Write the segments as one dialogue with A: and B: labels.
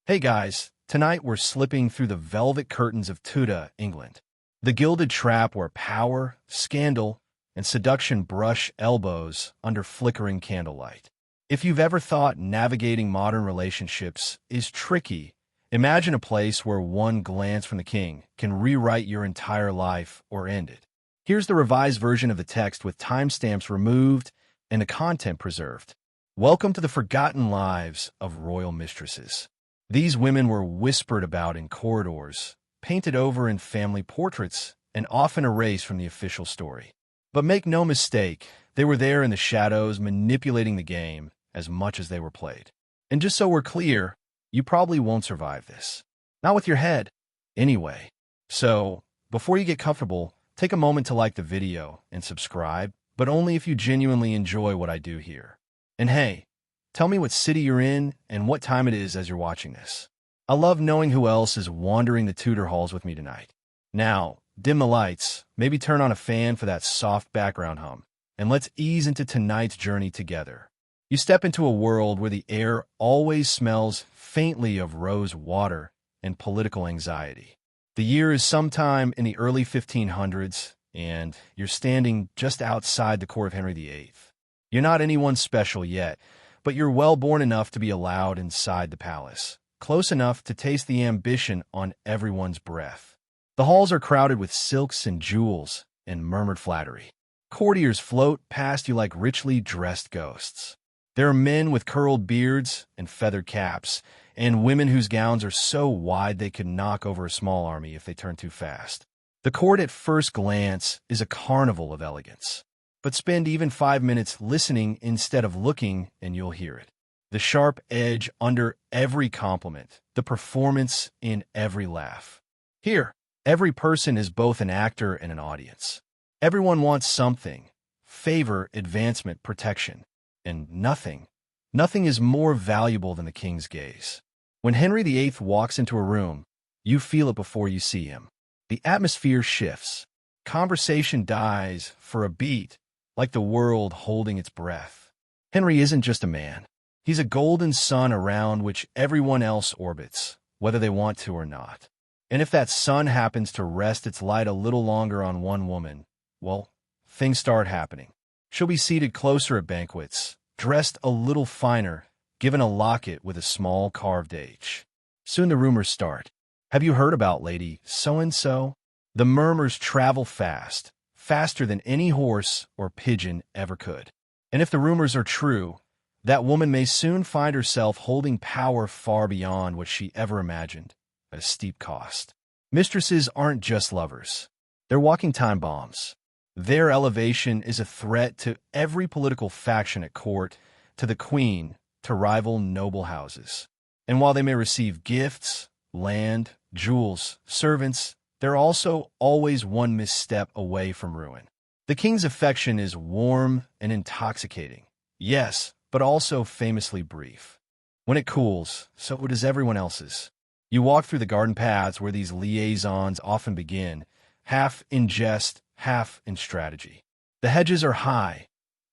A: Hey guys, tonight we're slipping through the velvet curtains of Tudor England, the gilded trap where power, scandal, and seduction brush elbows under flickering candlelight. If you've ever thought navigating modern relationships is tricky, imagine a place where one glance from the king can rewrite your entire life or end it. Here's the revised version of the text with timestamps removed and the content preserved. Welcome to the forgotten lives of royal mistresses. These women were whispered about in corridors, painted over in family portraits, and often erased from the official story. But make no mistake, they were there in the shadows manipulating the game as much as they were played. And just so we're clear, you probably won't survive this. Not with your head, anyway. So, before you get comfortable, take a moment to like the video and subscribe, but only if you genuinely enjoy what I do here. And hey, tell me what city you're in and what time it is as you're watching this. I love knowing who else is wandering the Tudor halls with me tonight. Now, dim the lights, maybe turn on a fan for that soft background hum, and let's ease into tonight's journey together. You step into a world where the air always smells faintly of rose water and political anxiety. The year is sometime in the early 1500s, and you're standing just outside the court of Henry VIII. You're not anyone special yet, but you're well-born enough to be allowed inside the palace, close enough to taste the ambition on everyone's breath. The halls are crowded with silks and jewels and murmured flattery. Courtiers float past you like richly dressed ghosts. There are men with curled beards and feathered caps, and women whose gowns are so wide they could knock over a small army if they turn too fast. The court at first glance is a carnival of elegance. But spend even 5 minutes listening instead of looking, and you'll hear it. The sharp edge under every compliment, the performance in every laugh. Here, every person is both an actor and an audience. Everyone wants something: favor, advancement, protection. And nothing is more valuable than the king's gaze. When Henry VIII walks into a room, you feel it before you see him. The atmosphere shifts. Conversation dies for a beat, like the world holding its breath. Henry isn't just a man. He's a golden sun around which everyone else orbits, whether they want to or not. And if that sun happens to rest its light a little longer on one woman, well, things start happening. She'll be seated closer at banquets, dressed a little finer, given a locket with a small carved H. Soon the rumors start. Have you heard about Lady So-and-so? The murmurs travel fast, faster than any horse or pigeon ever could. And if the rumors are true, that woman may soon find herself holding power far beyond what she ever imagined, at a steep cost. Mistresses aren't just lovers. They're walking time bombs. Their elevation is a threat to every political faction at court, to the queen, to rival noble houses. And while they may receive gifts, land, jewels, servants, they're also always one misstep away from ruin. The king's affection is warm and intoxicating, yes, but also famously brief. When it cools, so does everyone else's. You walk through the garden paths where these liaisons often begin, half in jest, half in strategy. The hedges are high,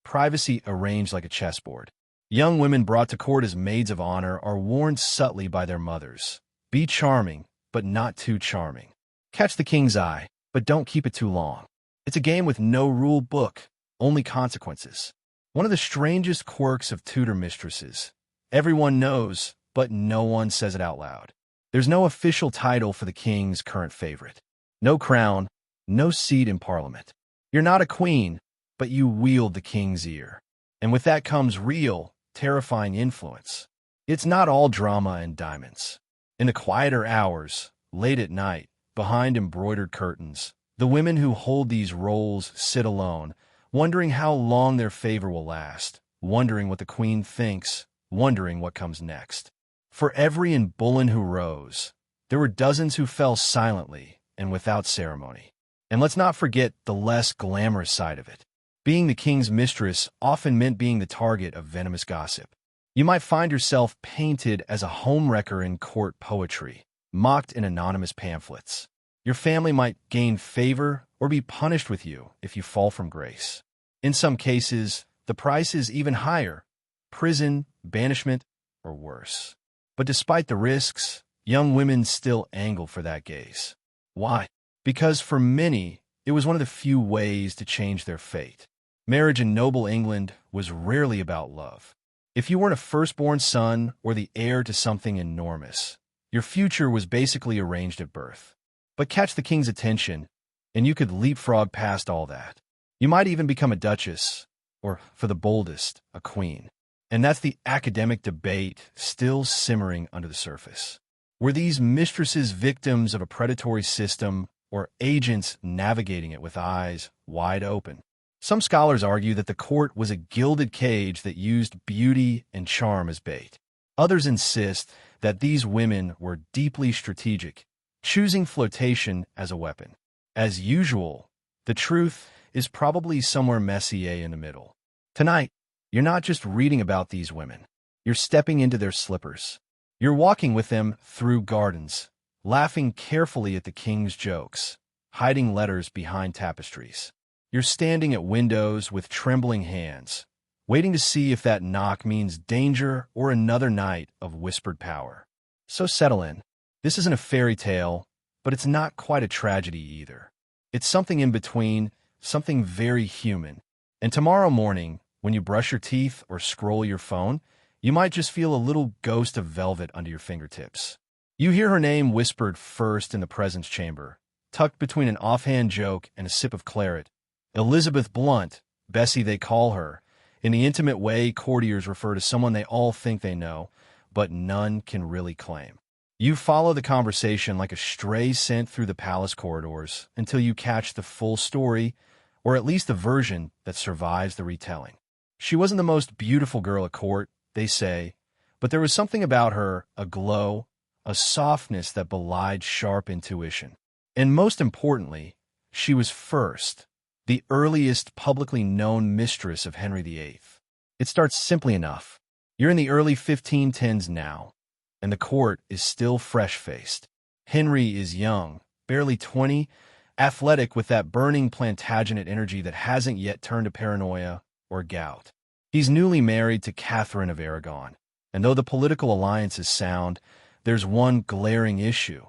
A: privacy arranged like a chessboard. Young women brought to court as maids of honor are warned subtly by their mothers. Be charming, but not too charming. Catch the king's eye, but don't keep it too long. It's a game with no rule book, only consequences. One of the strangest quirks of Tudor mistresses. Everyone knows, but no one says it out loud. There's no official title for the king's current favorite. No crown, no seat in parliament. You're not a queen, but you wield the king's ear. And with that comes real, terrifying influence. It's not all drama and diamonds. In the quieter hours, late at night, behind embroidered curtains, the women who hold these roles sit alone, wondering how long their favor will last, wondering what the queen thinks, wondering what comes next. For every Anne Boleyn who rose, there were dozens who fell silently and without ceremony. And let's not forget the less glamorous side of it. Being the king's mistress often meant being the target of venomous gossip. You might find yourself painted as a homewrecker in court poetry, mocked in anonymous pamphlets. Your family might gain favor or be punished with you if you fall from grace. In some cases, the price is even higher: prison, banishment, or worse. But despite the risks, young women still angle for that gaze. Why? Because for many, it was one of the few ways to change their fate. Marriage in noble England was rarely about love. If you weren't a firstborn son or the heir to something enormous, your future was basically arranged at birth. But catch the king's attention, and you could leapfrog past all that. You might even become a duchess, or, for the boldest, a queen. And that's the academic debate still simmering under the surface. Were these mistresses victims of a predatory system, or agents navigating it with eyes wide open? Some scholars argue that the court was a gilded cage that used beauty and charm as bait. Others insist that these women were deeply strategic, choosing flirtation as a weapon. As usual, the truth is probably somewhere messier in the middle. Tonight, you're not just reading about these women. You're stepping into their slippers. You're walking with them through gardens, laughing carefully at the king's jokes, hiding letters behind tapestries. You're standing at windows with trembling hands, waiting to see if that knock means danger or another night of whispered power. So settle in. This isn't a fairy tale, but it's not quite a tragedy either. It's something in between, something very human. And tomorrow morning, when you brush your teeth or scroll your phone, you might just feel a little ghost of velvet under your fingertips. You hear her name whispered first in the presence chamber, tucked between an offhand joke and a sip of claret. Elizabeth Blount, Bessie they call her, in the intimate way courtiers refer to someone they all think they know, but none can really claim. You follow the conversation like a stray sent through the palace corridors until you catch the full story, or at least the version that survives the retelling. She wasn't the most beautiful girl at court, they say, but there was something about her, a glow, a softness that belied sharp intuition. And most importantly, she was first, the earliest publicly known mistress of Henry VIII. It starts simply enough. You're in the early 1510s now, and the court is still fresh-faced. Henry is young, barely 20, athletic with that burning Plantagenet energy that hasn't yet turned to paranoia or gout. He's newly married to Catherine of Aragon, and though the political alliance is sound, there's one glaring issue: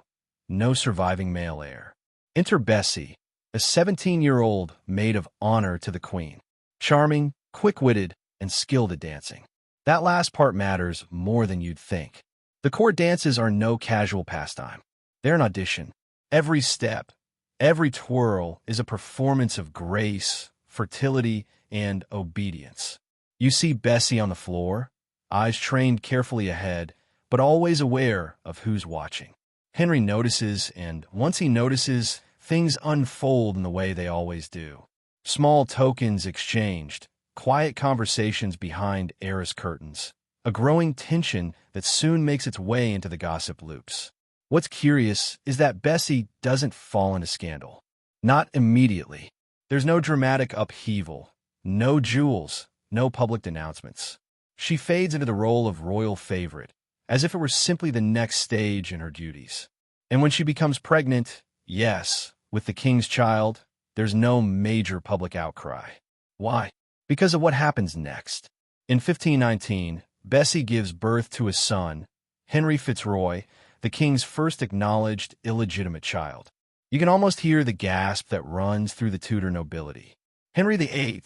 A: no surviving male heir. Enter Bessie, a 17-year-old maid of honor to the queen. Charming, quick-witted, and skilled at dancing. That last part matters more than you'd think. The court dances are no casual pastime. They're an audition. Every step, every twirl is a performance of grace, fertility, and obedience. You see Bessie on the floor, eyes trained carefully ahead, but always aware of who's watching. Henry notices, and once he notices, things unfold in the way they always do. Small tokens exchanged, quiet conversations behind arras curtains, a growing tension that soon makes its way into the gossip loops. What's curious is that Bessie doesn't fall into scandal. Not immediately. There's no dramatic upheaval, no jewels, no public denouncements. She fades into the role of royal favorite, as if it were simply the next stage in her duties. And when she becomes pregnant, yes, with the king's child, there's no major public outcry. Why? Because of what happens next. In 1519, Bessie gives birth to a son, Henry Fitzroy, the king's first acknowledged illegitimate child. You can almost hear the gasp that runs through the Tudor nobility. Henry VIII,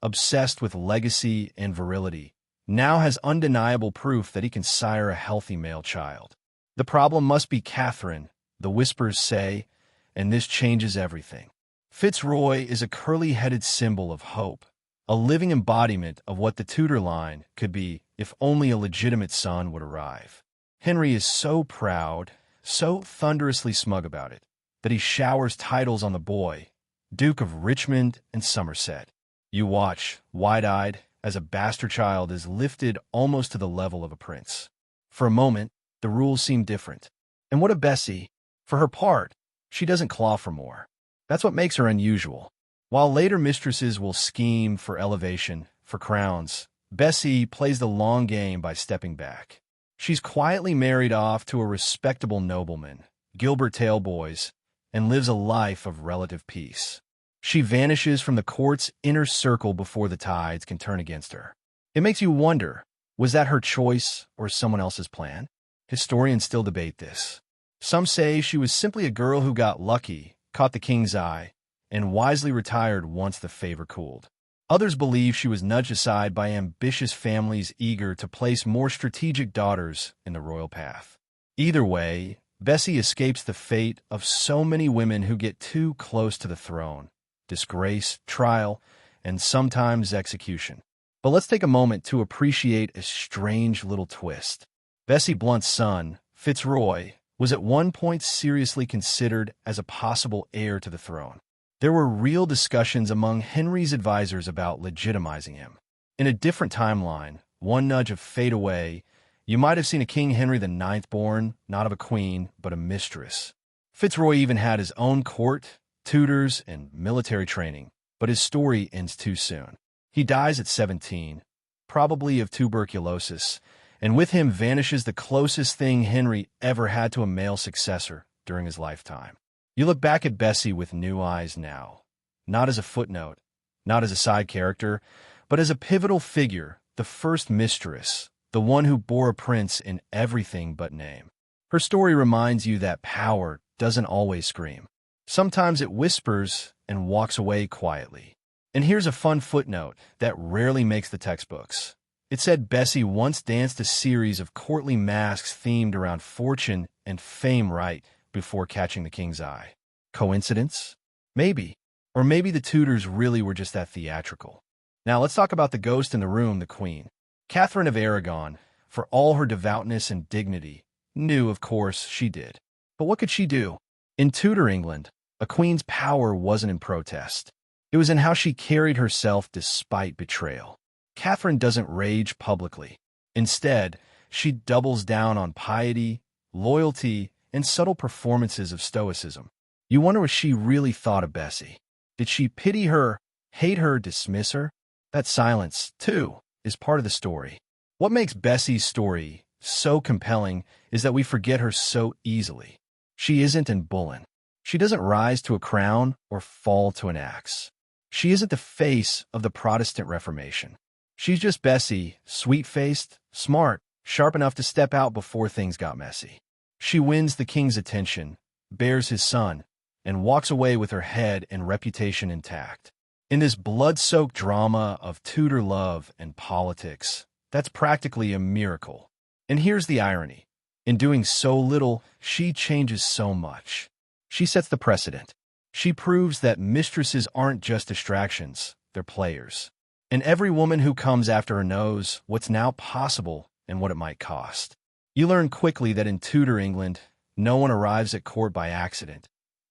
A: obsessed with legacy and virility, now has undeniable proof that he can sire a healthy male child. The problem must be Catherine, the whispers say, and this changes everything. Fitzroy is a curly-headed symbol of hope, a living embodiment of what the Tudor line could be if only a legitimate son would arrive. Henry is so proud, so thunderously smug about it, that he showers titles on the boy, Duke of Richmond and Somerset. You watch, wide-eyed, as a bastard child is lifted almost to the level of a prince. For a moment, the rules seem different. And what of Bessie? For her part, she doesn't claw for more. That's what makes her unusual. While later mistresses will scheme for elevation, for crowns, Bessie plays the long game by stepping back. She's quietly married off to a respectable nobleman, Gilbert Talboys, and lives a life of relative peace. She vanishes from the court's inner circle before the tides can turn against her. It makes you wonder, was that her choice or someone else's plan? Historians still debate this. Some say she was simply a girl who got lucky, caught the king's eye, and wisely retired once the favor cooled. Others believe she was nudged aside by ambitious families eager to place more strategic daughters in the royal path. Either way, Bessie escapes the fate of so many women who get too close to the throne: disgrace, trial, and sometimes execution. But let's take a moment to appreciate a strange little twist. Bessie Blount's son, Fitzroy, was at one point seriously considered as a possible heir to the throne. There were real discussions among Henry's advisors about legitimizing him. In a different timeline, one nudge of fate away, you might have seen a King Henry IX born, not of a queen, but a mistress. Fitzroy even had his own court, tutors, and military training, but his story ends too soon. He dies at 17, probably of tuberculosis, and with him vanishes the closest thing Henry ever had to a male successor during his lifetime. You look back at Bessie with new eyes now, not as a footnote, not as a side character, but as a pivotal figure, the first mistress, the one who bore a prince in everything but name. Her story reminds you that power doesn't always scream. Sometimes it whispers and walks away quietly. And here's a fun footnote that rarely makes the textbooks. It said Bessie once danced a series of courtly masks themed around fortune and fame right before catching the king's eye. Coincidence? Maybe. Or maybe the Tudors really were just that theatrical. Now let's talk about the ghost in the room, the Queen. Catherine of Aragon, for all her devoutness and dignity, knew, of course, she did. But what could she do? In Tudor England, a queen's power wasn't in protest. It was in how she carried herself despite betrayal. Catherine doesn't rage publicly. Instead, she doubles down on piety, loyalty, and subtle performances of stoicism. You wonder what she really thought of Bessie. Did she pity her, hate her, dismiss her? That silence, too, is part of the story. What makes Bessie's story so compelling is that we forget her so easily. She isn't Anne Boleyn. She doesn't rise to a crown or fall to an axe. She isn't the face of the Protestant Reformation. She's just Bessie, sweet-faced, smart, sharp enough to step out before things got messy. She wins the king's attention, bears his son, and walks away with her head and reputation intact. In this blood-soaked drama of Tudor love and politics, that's practically a miracle. And here's the irony. In doing so little, she changes so much. She sets the precedent. She proves that mistresses aren't just distractions, they're players. And every woman who comes after her knows what's now possible and what it might cost. You learn quickly that in Tudor England, no one arrives at court by accident,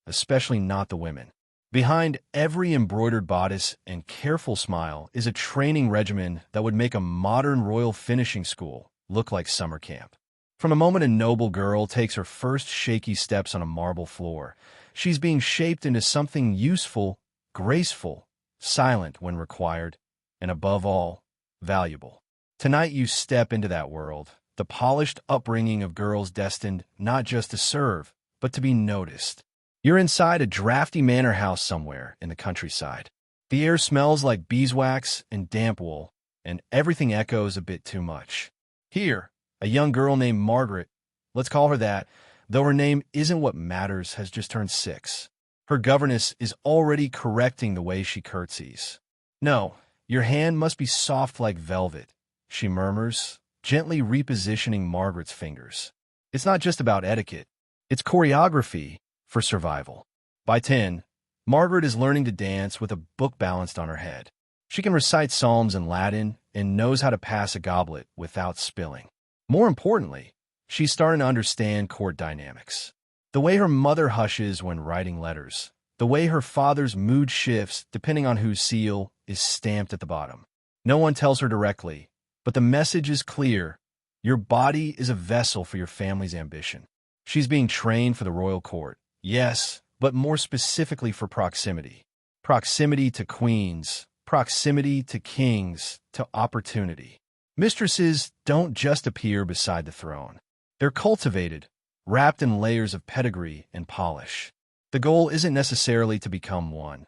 A: especially not the women. Behind every embroidered bodice and careful smile is a training regimen that would make a modern royal finishing school look like summer camp. From the moment a noble girl takes her first shaky steps on a marble floor, she's being shaped into something useful, graceful, silent when required, and above all, valuable. Tonight you step into that world, the polished upbringing of girls destined not just to serve, but to be noticed. You're inside a drafty manor house somewhere in the countryside. The air smells like beeswax and damp wool, and everything echoes a bit too much. Here, a young girl named Margaret, let's call her that, though her name isn't what matters, has just turned 6. Her governess is already correcting the way she curtsies. "No, your hand must be soft like velvet," she murmurs, gently repositioning Margaret's fingers. It's not just about etiquette. It's choreography for survival. By 10, Margaret is learning to dance with a book balanced on her head. She can recite psalms in Latin and knows how to pass a goblet without spilling. More importantly, she's starting to understand court dynamics. The way her mother hushes when writing letters. The way her father's mood shifts depending on whose seal is stamped at the bottom. No one tells her directly, but the message is clear. Your body is a vessel for your family's ambition. She's being trained for the royal court. Yes, but more specifically for proximity. Proximity to queens, proximity to kings, to opportunity. Mistresses don't just appear beside the throne. They're cultivated, wrapped in layers of pedigree and polish. The goal isn't necessarily to become one,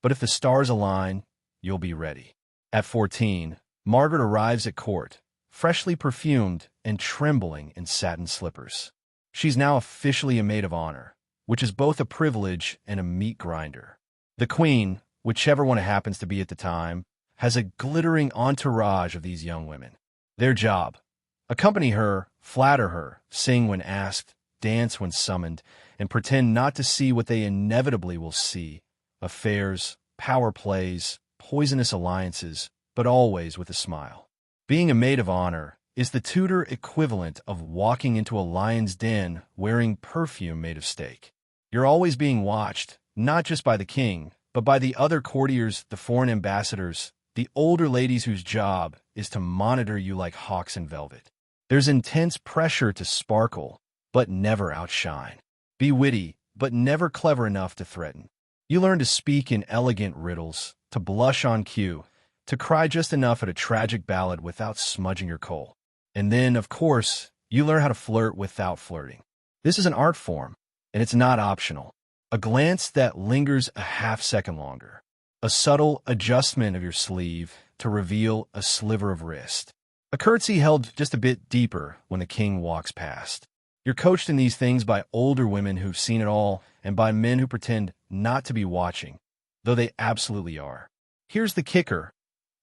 A: but if the stars align, you'll be ready. At 14, Margaret arrives at court, freshly perfumed and trembling in satin slippers. She's now officially a maid of honor, which is both a privilege and a meat grinder. The queen, whichever one it happens to be at the time, has a glittering entourage of these young women. Their job: accompany her, flatter her, sing when asked, dance when summoned, and pretend not to see what they inevitably will see: affairs, power plays, poisonous alliances, but always with a smile. Being a maid of honor is the Tudor equivalent of walking into a lion's den wearing perfume made of steak. You're always being watched, not just by the king, but by the other courtiers, the foreign ambassadors, the older ladies whose job is to monitor you like hawks in velvet. There's intense pressure to sparkle, but never outshine. Be witty, but never clever enough to threaten. You learn to speak in elegant riddles, to blush on cue, to cry just enough at a tragic ballad without smudging your coal. And then, of course, you learn how to flirt without flirting. This is an art form, and it's not optional. A glance that lingers a half-second longer. A subtle adjustment of your sleeve to reveal a sliver of wrist. A curtsy held just a bit deeper when the king walks past. You're coached in these things by older women who've seen it all and by men who pretend not to be watching, though they absolutely are. Here's the kicker.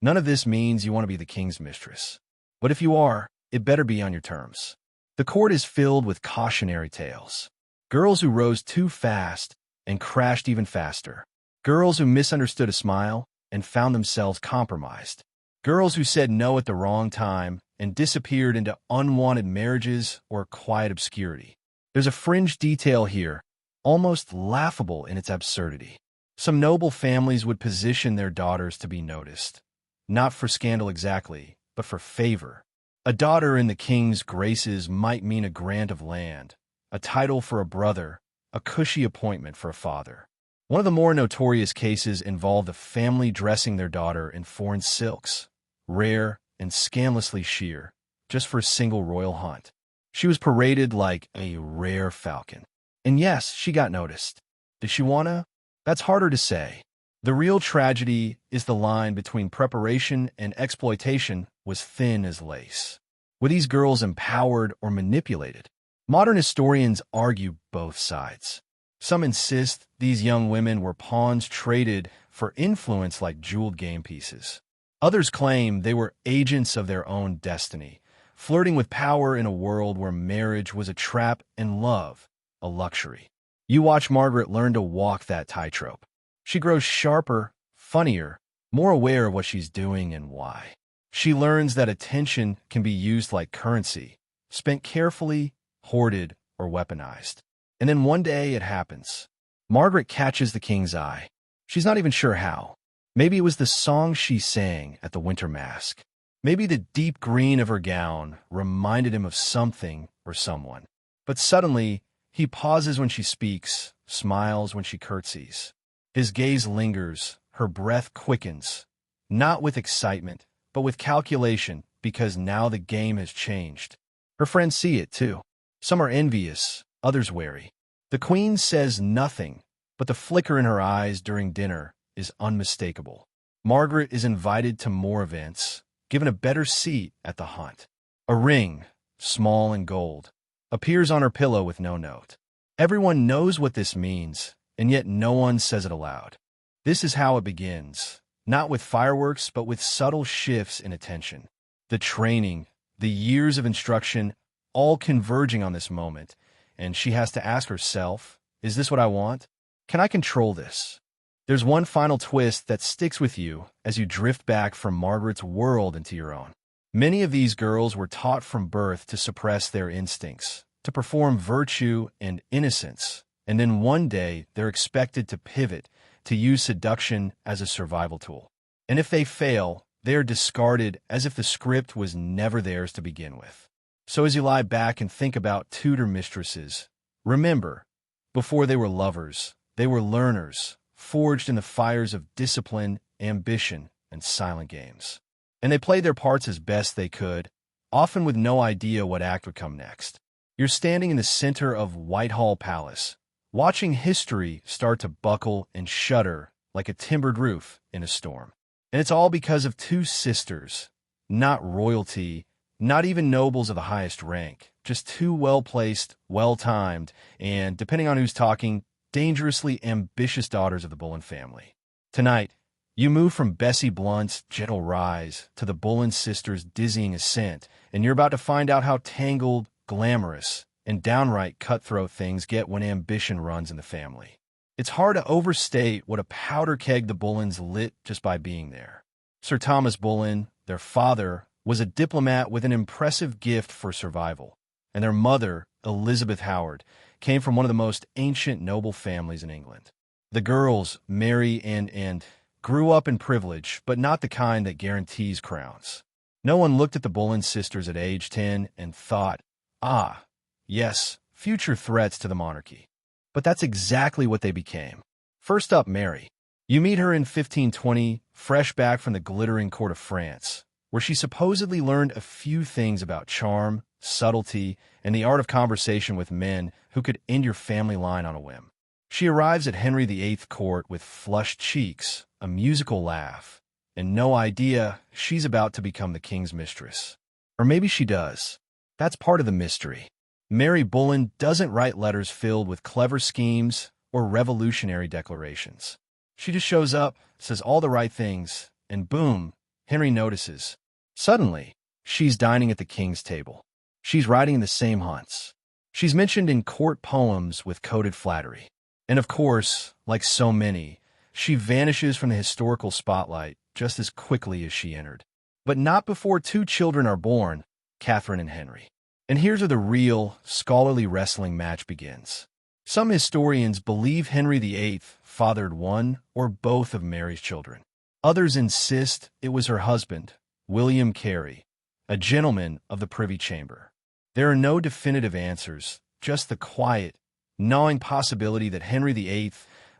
A: None of this means you want to be the king's mistress. But if you are, it better be on your terms. The court is filled with cautionary tales. Girls who rose too fast and crashed even faster. Girls who misunderstood a smile and found themselves compromised. Girls who said no at the wrong time and disappeared into unwanted marriages or quiet obscurity. There's a fringe detail here, almost laughable in its absurdity. Some noble families would position their daughters to be noticed. Not for scandal exactly, but for favor. A daughter in the king's graces might mean a grant of land, a title for a brother, a cushy appointment for a father. One of the more notorious cases involved a family dressing their daughter in foreign silks, rare and scandalously sheer, just for a single royal hunt. She was paraded like a rare falcon. And yes, she got noticed. Did she wanna? That's harder to say. The real tragedy is the line between preparation and exploitation was thin as lace. Were these girls empowered or manipulated? Modern historians argue both sides. Some insist these young women were pawns traded for influence like jeweled game pieces. Others claim they were agents of their own destiny, flirting with power in a world where marriage was a trap and love a luxury. You watch Margaret learn to walk that tightrope. She grows sharper, funnier, more aware of what she's doing and why. She learns that attention can be used like currency, spent carefully, hoarded, or weaponized. And then one day it happens. Margaret catches the king's eye. She's not even sure how. Maybe it was the song she sang at the winter masque. Maybe the deep green of her gown reminded him of something or someone. But suddenly, he pauses when she speaks, smiles when she curtsies. His gaze lingers, her breath quickens, not with excitement, but with calculation, because now the game has changed. Her friends see it, too. Some are envious, others wary. The queen says nothing, but the flicker in her eyes during dinner is unmistakable. Margaret is invited to more events, given a better seat at the hunt. A ring, small and gold, appears on her pillow with no note. Everyone knows what this means, and yet no one says it aloud. This is how it begins, not with fireworks, but with subtle shifts in attention. The training, the years of instruction, all converging on this moment, and she has to ask herself, is this what I want? Can I control this? There's one final twist that sticks with you as you drift back from Margaret's world into your own. Many of these girls were taught from birth to suppress their instincts, to perform virtue and innocence, and then one day they're expected to pivot, to use seduction as a survival tool. And if they fail, they are discarded as if the script was never theirs to begin with. So as you lie back and think about Tudor mistresses, remember, before they were lovers, they were learners, forged in the fires of discipline, ambition, and silent games. And they played their parts as best they could, often with no idea what act would come next. You're standing in the center of Whitehall Palace, watching history start to buckle and shudder like a timbered roof in a storm. And it's all because of two sisters, not royalty, Not even nobles of the highest rank, just two well-placed, well-timed, and, depending on who's talking, dangerously ambitious daughters of the Boleyn family. Tonight, you move from Bessie Blount's gentle rise to the Boleyn sisters' dizzying ascent, and you're about to find out how tangled, glamorous, and downright cutthroat things get when ambition runs in the family. It's hard to overstate what a powder keg the Boleyns lit just by being there. Sir Thomas Boleyn, their father, was a diplomat with an impressive gift for survival, and their mother, Elizabeth Howard, came from one of the most ancient noble families in England. The girls, Mary and Anne, grew up in privilege, but not the kind that guarantees crowns. No one looked at the Boleyn sisters at age 10 and thought, ah, yes, future threats to the monarchy. But that's exactly what they became. First up, Mary. You meet her in 1520, fresh back from the glittering court of France, where she supposedly learned a few things about charm, subtlety, and the art of conversation with men who could end your family line on a whim. She arrives at Henry VIII court with flushed cheeks, a musical laugh, and no idea she's about to become the king's mistress. Or maybe she does. That's part of the mystery. Mary Boleyn doesn't write letters filled with clever schemes or revolutionary declarations. She just shows up, says all the right things, and boom, Henry notices. Suddenly, she's dining at the king's table. She's riding in the same hunts. She's mentioned in court poems with coded flattery. And of course, like so many, she vanishes from the historical spotlight just as quickly as she entered. But not before two children are born, Catherine and Henry. And here's where the real, scholarly wrestling match begins. Some historians believe Henry VIII fathered one or both of Mary's children. Others insist it was her husband, William Carey, a gentleman of the Privy Chamber. There are no definitive answers, just the quiet, gnawing possibility that Henry VIII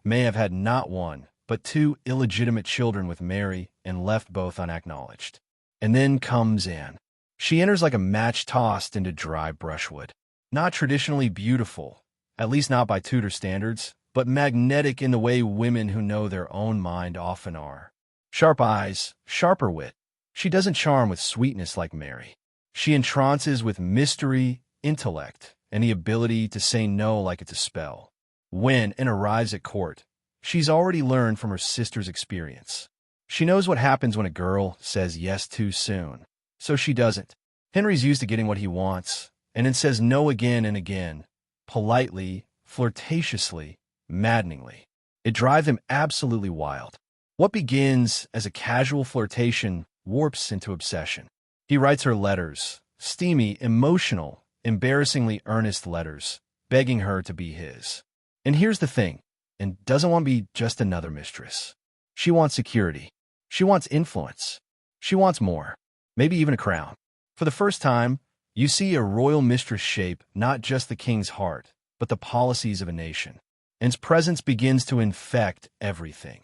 A: may have had not one, but two illegitimate children with Mary and left both unacknowledged. And then comes Anne. She enters like a match tossed into dry brushwood. Not traditionally beautiful, at least not by Tudor standards, but magnetic in the way women who know their own mind often are. Sharp eyes, sharper wit. She doesn't charm with sweetness like Mary. She entrances with mystery, intellect, and the ability to say no like it's a spell. When Anne arrives at court, she's already learned from her sister's experience. She knows what happens when a girl says yes too soon. So she doesn't. Henry's used to getting what he wants, and then says no again and again, politely, flirtatiously, maddeningly. It drives him absolutely wild. What begins as a casual flirtation warps into obsession. He writes her letters, steamy, emotional, embarrassingly earnest letters, begging her to be his. And here's the thing, Anne doesn't want to be just another mistress. She wants security. She wants influence. She wants more, maybe even a crown. For the first time, you see a royal mistress shape not just the king's heart, but the policies of a nation. Anne's presence begins to infect everything.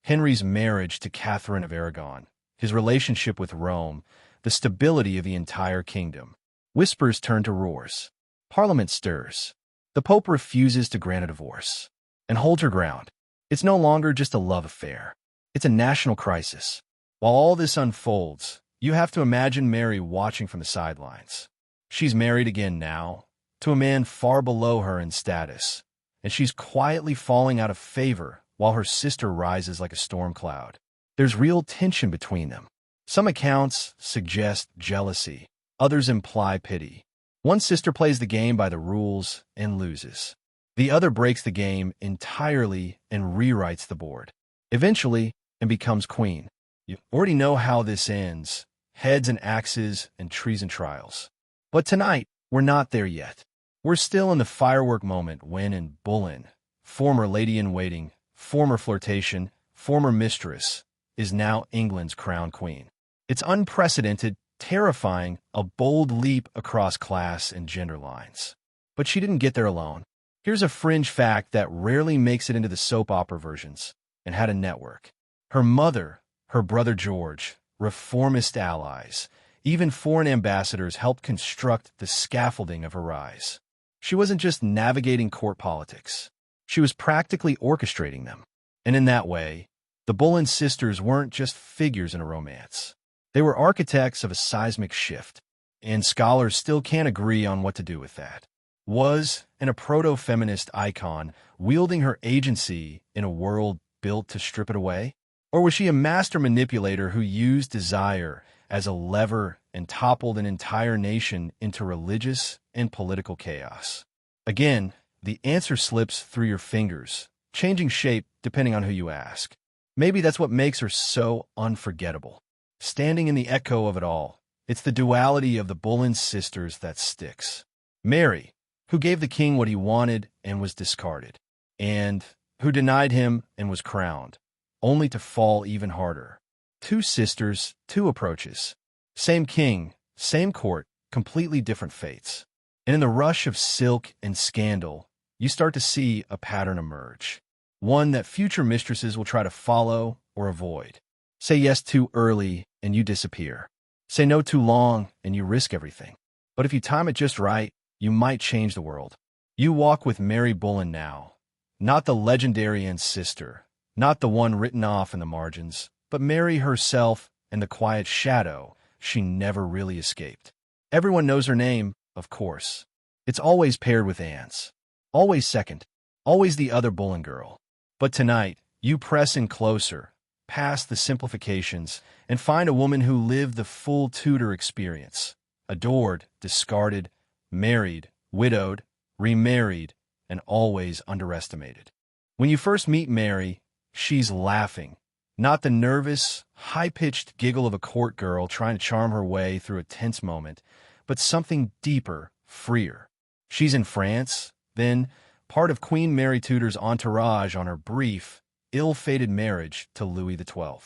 A: Henry's marriage to Catherine of Aragon, his relationship with Rome, the stability of the entire kingdom. Whispers turn to roars. Parliament stirs. The Pope refuses to grant a divorce and holds her ground. It's no longer just a love affair. It's a national crisis. While all this unfolds, you have to imagine Mary watching from the sidelines. She's married again now, to a man far below her in status, and she's quietly falling out of favor while her sister rises like a storm cloud. There's real tension between them. Some accounts suggest jealousy, others imply pity. One sister plays the game by the rules and loses. The other breaks the game entirely and rewrites the board. Eventually, and becomes queen. You already know how this ends. Heads and axes and treason trials. But tonight, we're not there yet. We're still in the firework moment when Anne Boleyn, former lady-in-waiting, former flirtation, former mistress, is now England's crown queen. It's unprecedented, terrifying, a bold leap across class and gender lines. But she didn't get there alone. Here's a fringe fact that rarely makes it into the soap opera versions, and had a network. Her mother, her brother George, reformist allies, even foreign ambassadors helped construct the scaffolding of her rise. She wasn't just navigating court politics. She was practically orchestrating them. And in that way, the Boleyn sisters weren't just figures in a romance. They were architects of a seismic shift. and scholars still can't agree on what to do with that. Was and a proto-feminist icon wielding her agency in a world built to strip it away? Or was she a master manipulator who used desire as a lever and toppled an entire nation into religious and political chaos? Again, the answer slips through your fingers, changing shape depending on who you ask. Maybe that's what makes her so unforgettable. Standing in the echo of it all, it's the duality of the Boleyn sisters that sticks. Mary, who gave the king what he wanted and was discarded, and who denied him and was crowned, only to fall even harder. Two sisters, two approaches. Same king, same court, completely different fates. And in the rush of silk and scandal, you start to see a pattern emerge. One that future mistresses will try to follow or avoid. Say yes too early and you disappear. Say no too long and you risk everything. But if you time it just right, you might change the world. You walk with Mary Boleyn now. Not the legendary Anne's sister, not the one written off in the margins, but Mary herself and the quiet shadow she never really escaped. Everyone knows her name, of course. It's always paired with Anne's. Always second. Always the other Boleyn girl. But tonight, you press in closer, past the simplifications, and find a woman who lived the full Tudor experience. Adored, discarded, married, widowed, remarried, and always underestimated. When you first meet Mary, she's laughing. Not the nervous, high-pitched giggle of a court girl trying to charm her way through a tense moment, but something deeper, freer. She's in France, then part of Queen Mary Tudor's entourage on her brief, ill-fated marriage to Louis XII.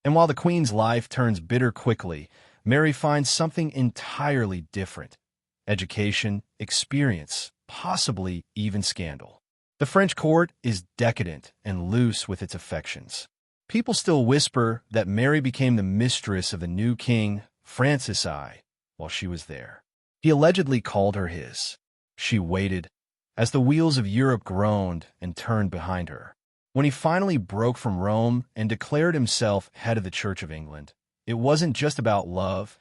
A: And while the Queen's life turns bitter quickly, Mary finds something entirely different. Education, experience, possibly even scandal. The French court is decadent and loose with its affections. People still whisper that Mary became the mistress of the new king, Francis I, while she was there. He allegedly called her his. She waited, as the wheels of Europe groaned and turned behind her. When he finally broke from Rome and declared himself head of the Church of England, it wasn't just about love,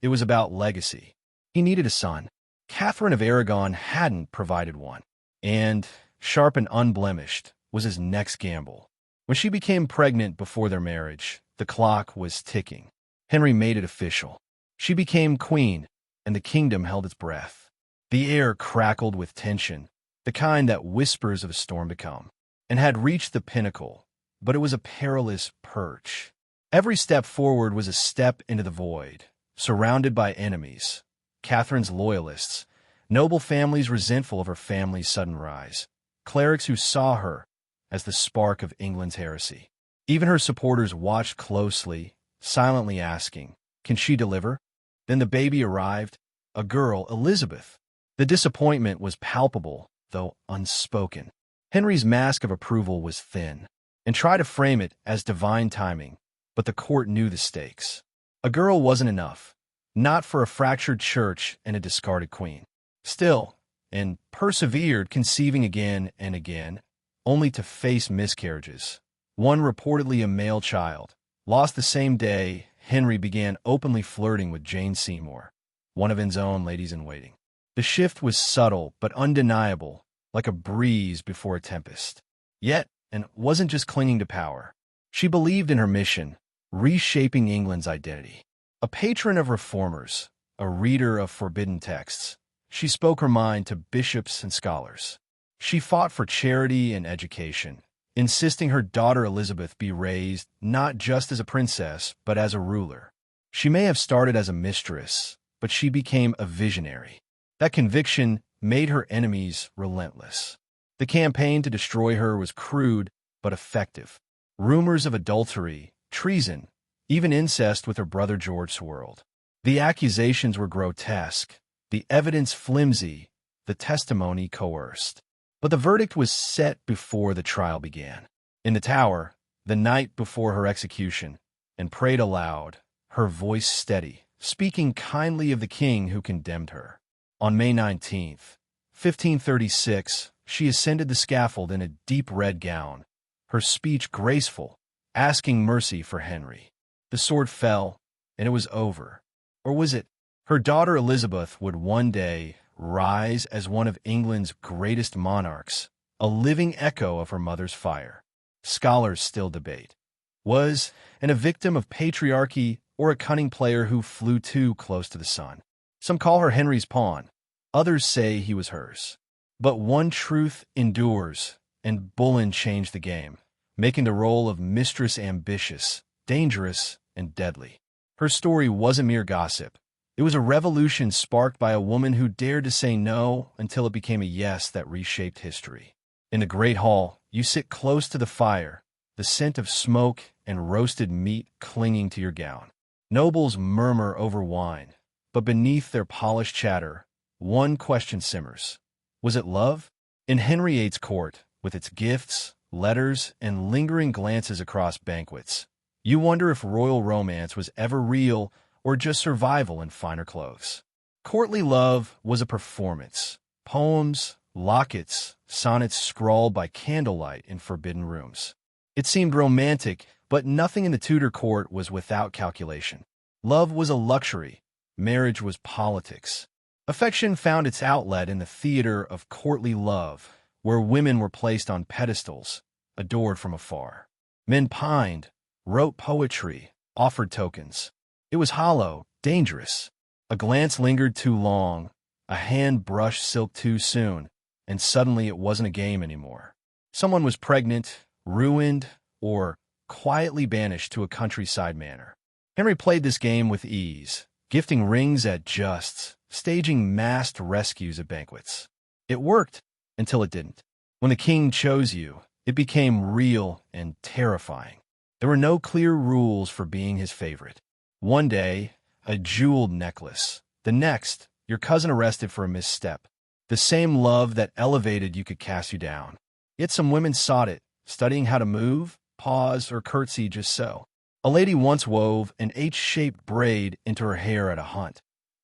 A: it was about legacy. He needed a son. Catherine of Aragon hadn't provided one. And, sharp and unblemished, was his next gamble. When she became pregnant before their marriage, the clock was ticking. Henry made it official. She became queen, and the kingdom held its breath. The air crackled with tension, the kind that whispers of a storm to come, and had reached the pinnacle, but it was a perilous perch. Every step forward was a step into the void, surrounded by enemies, Catherine's loyalists, noble families resentful of her family's sudden rise, clerics who saw her as the spark of England's heresy. Even her supporters watched closely, silently asking, "Can she deliver?" Then the baby arrived, a girl, Elizabeth. The disappointment was palpable, though unspoken. Henry's mask of approval was thin, and tried to frame it as divine timing, but the court knew the stakes. A girl wasn't enough, not for a fractured church and a discarded queen. Still, and persevered, conceiving again and again, only to face miscarriages. One, reportedly a male child, lost the same day Henry began openly flirting with Jane Seymour, one of his own ladies-in-waiting. The shift was subtle but undeniable, like a breeze before a tempest. Yet, and wasn't just clinging to power. She believed in her mission, reshaping England's identity. A patron of reformers, a reader of forbidden texts, she spoke her mind to bishops and scholars. She fought for charity and education, insisting her daughter Elizabeth be raised not just as a princess, but as a ruler. She may have started as a mistress, but she became a visionary. That conviction made her enemies relentless. The campaign to destroy her was crude but effective. Rumors of adultery, treason, even incest with her brother George swirled. The accusations were grotesque, the evidence flimsy, the testimony coerced. But the verdict was set before the trial began. In the Tower, the night before her execution, and prayed aloud, her voice steady, speaking kindly of the king who condemned her. On May 19th, 1536, she ascended the scaffold in a deep red gown, her speech graceful, asking mercy for Henry. The sword fell, and it was over. Or was it? Her daughter Elizabeth would one day rise as one of England's greatest monarchs, a living echo of her mother's fire. Scholars still debate. Was Anne a victim of patriarchy or a cunning player who flew too close to the sun? Some call her Henry's pawn. Others say he was hers. But one truth endures, and Boleyn changed the game, making the role of mistress ambitious, dangerous, and deadly. Her story wasn't mere gossip. It was a revolution sparked by a woman who dared to say no until it became a yes that reshaped history. In the Great Hall, you sit close to the fire, the scent of smoke and roasted meat clinging to your gown. Nobles murmur over wine, but beneath their polished chatter, one question simmers. Was it love? In Henry VIII's court, with its gifts, letters, and lingering glances across banquets, you wonder if royal romance was ever real or just survival in finer clothes. Courtly love was a performance. Poems, lockets, sonnets scrawled by candlelight in forbidden rooms. It seemed romantic, but nothing in the Tudor court was without calculation. Love was a luxury. Marriage was politics. Affection found its outlet in the theater of courtly love, where women were placed on pedestals, adored from afar. Men pined, wrote poetry, offered tokens. It was hollow, dangerous. A glance lingered too long, a hand brushed silk too soon, and suddenly it wasn't a game anymore. Someone was pregnant, ruined, or quietly banished to a countryside manor. Henry played this game with ease, gifting rings at justs, staging masked rescues at banquets. It worked until it didn't. When the king chose you, it became real and terrifying. There were no clear rules for being his favorite. One day, a jeweled necklace. The next, your cousin arrested for a misstep. The same love that elevated you could cast you down. Yet some women sought it, studying how to move, pause, or curtsy just so. A lady once wove an H-shaped braid into her hair at a hunt,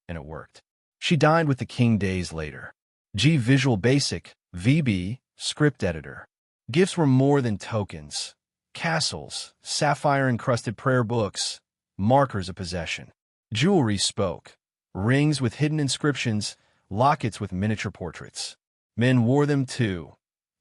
A: and it worked. She dined with the king days later. Visual Basic, VB, script editor. Gifts were more than tokens. Castles, sapphire-encrusted prayer books, markers of possession. Jewelry spoke. Rings with hidden inscriptions, lockets with miniature portraits. Men wore them too,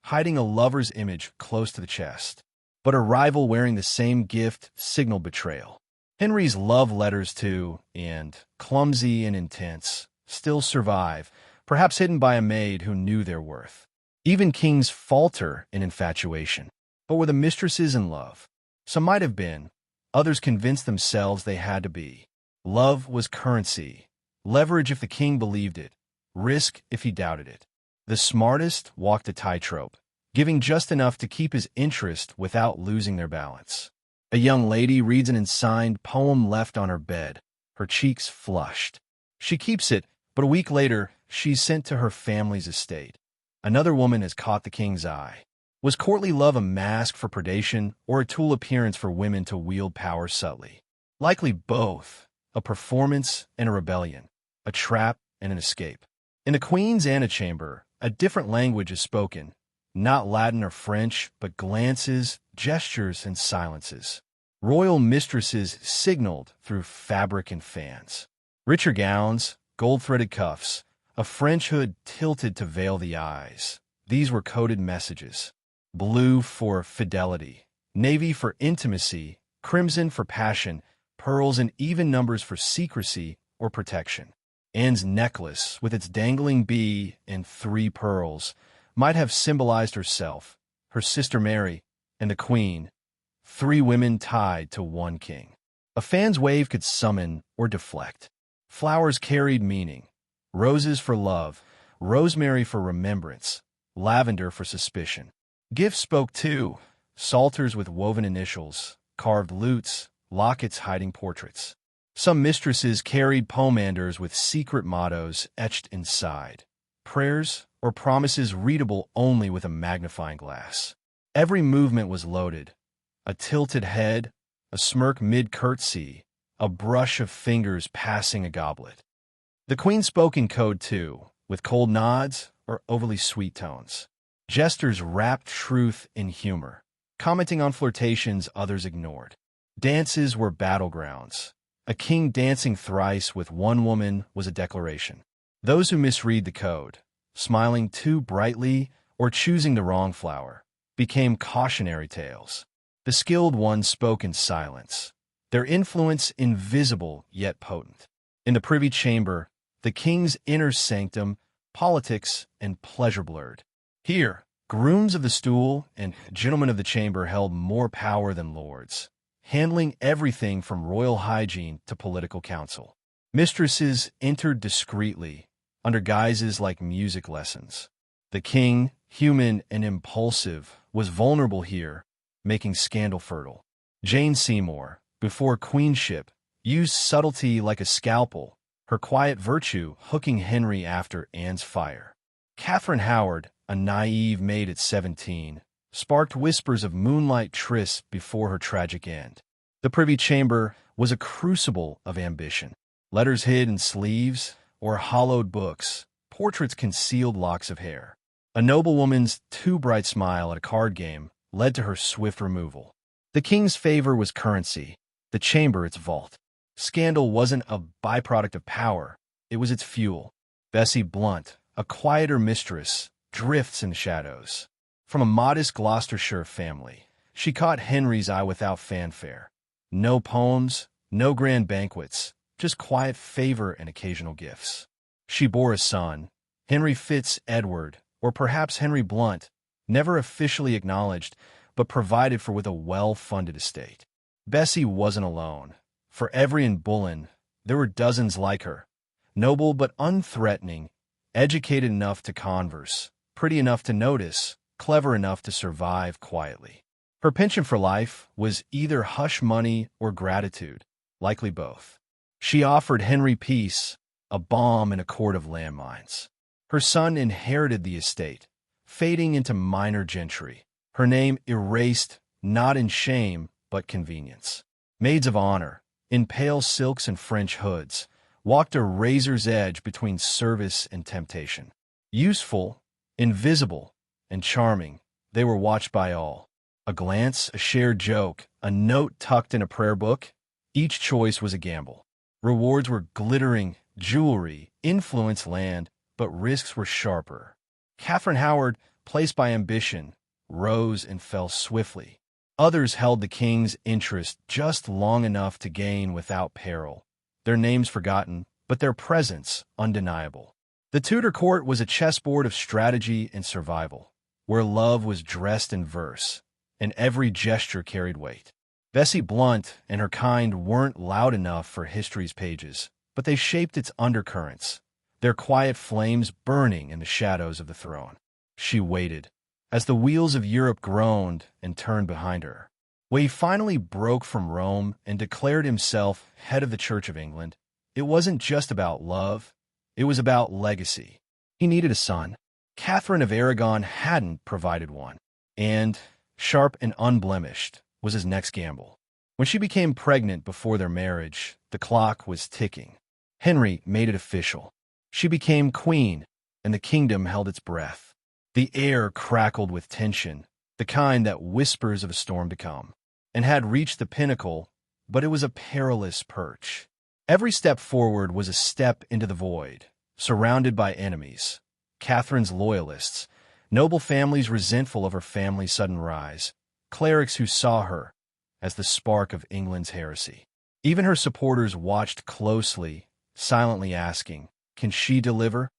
A: hiding a lover's image close to the chest. But a rival wearing the same gift signaled betrayal. Henry's love letters to, and clumsy and intense, still survive, perhaps hidden by a maid who knew their worth. Even kings falter in infatuation. But were the mistresses in love? Some might have been. Others convinced themselves they had to be. Love was currency. Leverage if the king believed it. Risk if he doubted it. The smartest walked a tightrope, giving just enough to keep his interest without losing their balance. A young lady reads an unsigned poem left on her bed, her cheeks flushed. She keeps it, but a week later, she's sent to her family's estate. Another woman has caught the king's eye. Was courtly love a mask for predation or a tool appearance for women to wield power subtly? Likely both, a performance and a rebellion, a trap and an escape. In the queen's antechamber, a different language is spoken, not Latin or French, but glances, gestures, and silences. Royal mistresses signaled through fabric and fans. Richer gowns, gold-threaded cuffs, a French hood tilted to veil the eyes. These were coded messages. Blue for fidelity, navy for intimacy, crimson for passion, pearls and even numbers for secrecy or protection. Anne's necklace, with its dangling bee and 3 pearls, might have symbolized herself, her sister Mary, and the Queen, 3 women tied to one king. A fan's wave could summon or deflect. Flowers carried meaning. Roses for love, rosemary for remembrance, lavender for suspicion. Gifts spoke too, psalters with woven initials, carved lutes, lockets hiding portraits. Some mistresses carried pomanders with secret mottos etched inside, prayers or promises readable only with a magnifying glass. Every movement was loaded. A tilted head, a smirk mid-curtsy, a brush of fingers passing a goblet. The queen spoke in code too, with cold nods or overly sweet tones. Jesters wrapped truth in humor, commenting on flirtations others ignored. Dances were battlegrounds. A king dancing thrice with one woman was a declaration. Those who misread the code, smiling too brightly or choosing the wrong flower, became cautionary tales. The skilled ones spoke in silence, their influence invisible yet potent. In the privy chamber, the king's inner sanctum, politics and pleasure blurred. Here, grooms of the stool and gentlemen of the chamber held more power than lords, handling everything from royal hygiene to political counsel. Mistresses entered discreetly, under guises like music lessons. The king, human and impulsive, was vulnerable here, making scandal fertile. Jane Seymour, before queenship, used subtlety like a scalpel, her quiet virtue hooking Henry after Anne's fire. Catherine Howard, a naive maid at 17, sparked whispers of moonlight trysts before her tragic end. The Privy Chamber was a crucible of ambition. Letters hid in sleeves or hollowed books, portraits concealed locks of hair. A noblewoman's too bright smile at a card game led to her swift removal. The king's favor was currency, the chamber its vault. Scandal wasn't a byproduct of power, it was its fuel. Bessie Blount, a quieter mistress, drifts in the shadows. From a modest Gloucestershire family, she caught Henry's eye without fanfare. No poems, no grand banquets, just quiet favor and occasional gifts. She bore a son, Henry Fitz-Edward, or perhaps Henry Blunt, never officially acknowledged, but provided for with a well-funded estate. Bessie wasn't alone. For every Anne Boleyn, there were dozens like her, noble but unthreatening, educated enough to converse, pretty enough to notice, clever enough to survive quietly. Her penchant for life was either hush money or gratitude, likely both. She offered Henry peace, a bomb in a court of landmines. Her son inherited the estate, fading into minor gentry, her name erased not in shame but convenience. Maids of honor, in pale silks and French hoods, walked a razor's edge between service and temptation. Useful, invisible, and charming, they were watched by all. A glance, a shared joke, a note tucked in a prayer book, each choice was a gamble. Rewards were glittering, jewelry, influence land, but risks were sharper. Catherine Howard, placed by ambition, rose and fell swiftly. Others held the king's interest just long enough to gain without peril, their names forgotten, but their presence undeniable. The Tudor court was a chessboard of strategy and survival, where love was dressed in verse, and every gesture carried weight. Bessie Blount and her kind weren't loud enough for history's pages, but they shaped its undercurrents, their quiet flames burning in the shadows of the throne. She waited, as the wheels of Europe groaned and turned behind her. When he finally broke from Rome and declared himself head of the Church of England, it wasn't just about love, it was about legacy. He needed a son. Catherine of Aragon hadn't provided one, and, sharp and unblemished, was his next gamble. When she became pregnant before their marriage, the clock was ticking. Henry made it official. She became queen, and the kingdom held its breath. The air crackled with tension, the kind that whispers of a storm to come, and had reached the pinnacle, but it was a perilous perch. Every step forward was a step into the void, surrounded by enemies. Catherine's loyalists, noble families resentful of her family's sudden rise, clerics who saw her as the spark of England's heresy. Even her supporters watched closely, silently asking, "Can she deliver?"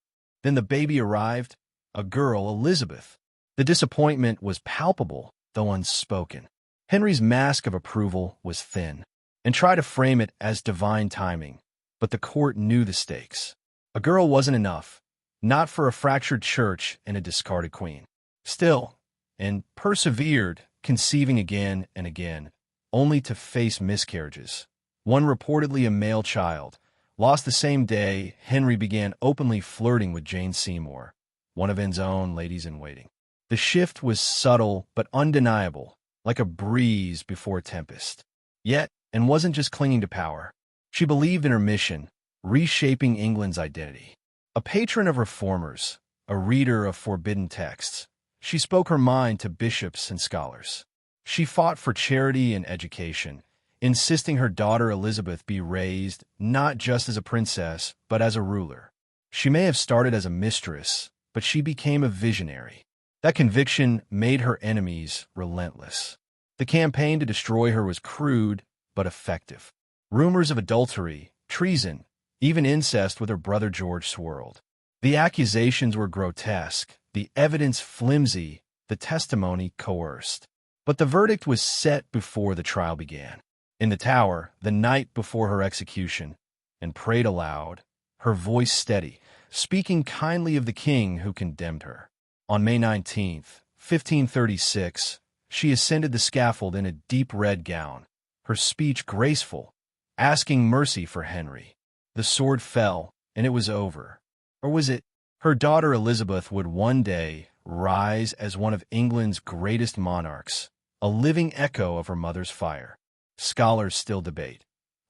A: Then the baby arrived, a girl, Elizabeth. The disappointment was palpable, though unspoken. Henry's mask of approval was thin, and tried to frame it as divine timing, but the court knew the stakes. A girl wasn't enough, not for a fractured church and a discarded queen. Still, and persevered, conceiving again and again, only to face miscarriages. One reportedly a male child, lost the same day Henry began openly flirting with Jane Seymour, one of Anne's own ladies-in-waiting. The shift was subtle but undeniable, like a breeze before a tempest. Yet, Anne wasn't just clinging to power. She believed in her mission, reshaping England's identity. A patron of reformers, a reader of forbidden texts, she spoke her mind to bishops and scholars. She fought for charity and education, insisting her daughter Elizabeth be raised not just as a princess, but as a ruler. She may have started as a mistress, but she became a visionary. That conviction made her enemies relentless. The campaign to destroy her was crude, but effective. Rumors of adultery, treason, even incest with her brother George swirled. The accusations were grotesque, the evidence flimsy, the testimony coerced. But the verdict was set before the trial began. In the Tower, the night before her execution, and prayed aloud, her voice steady, speaking kindly of the king who condemned her. On May 19, 1536, she ascended the scaffold in a deep red gown, her speech graceful, asking mercy for Henry. The sword fell, and it was over. Or was it? Her daughter Elizabeth would one day rise as one of England's greatest monarchs, a living echo of her mother's fire. Scholars still debate.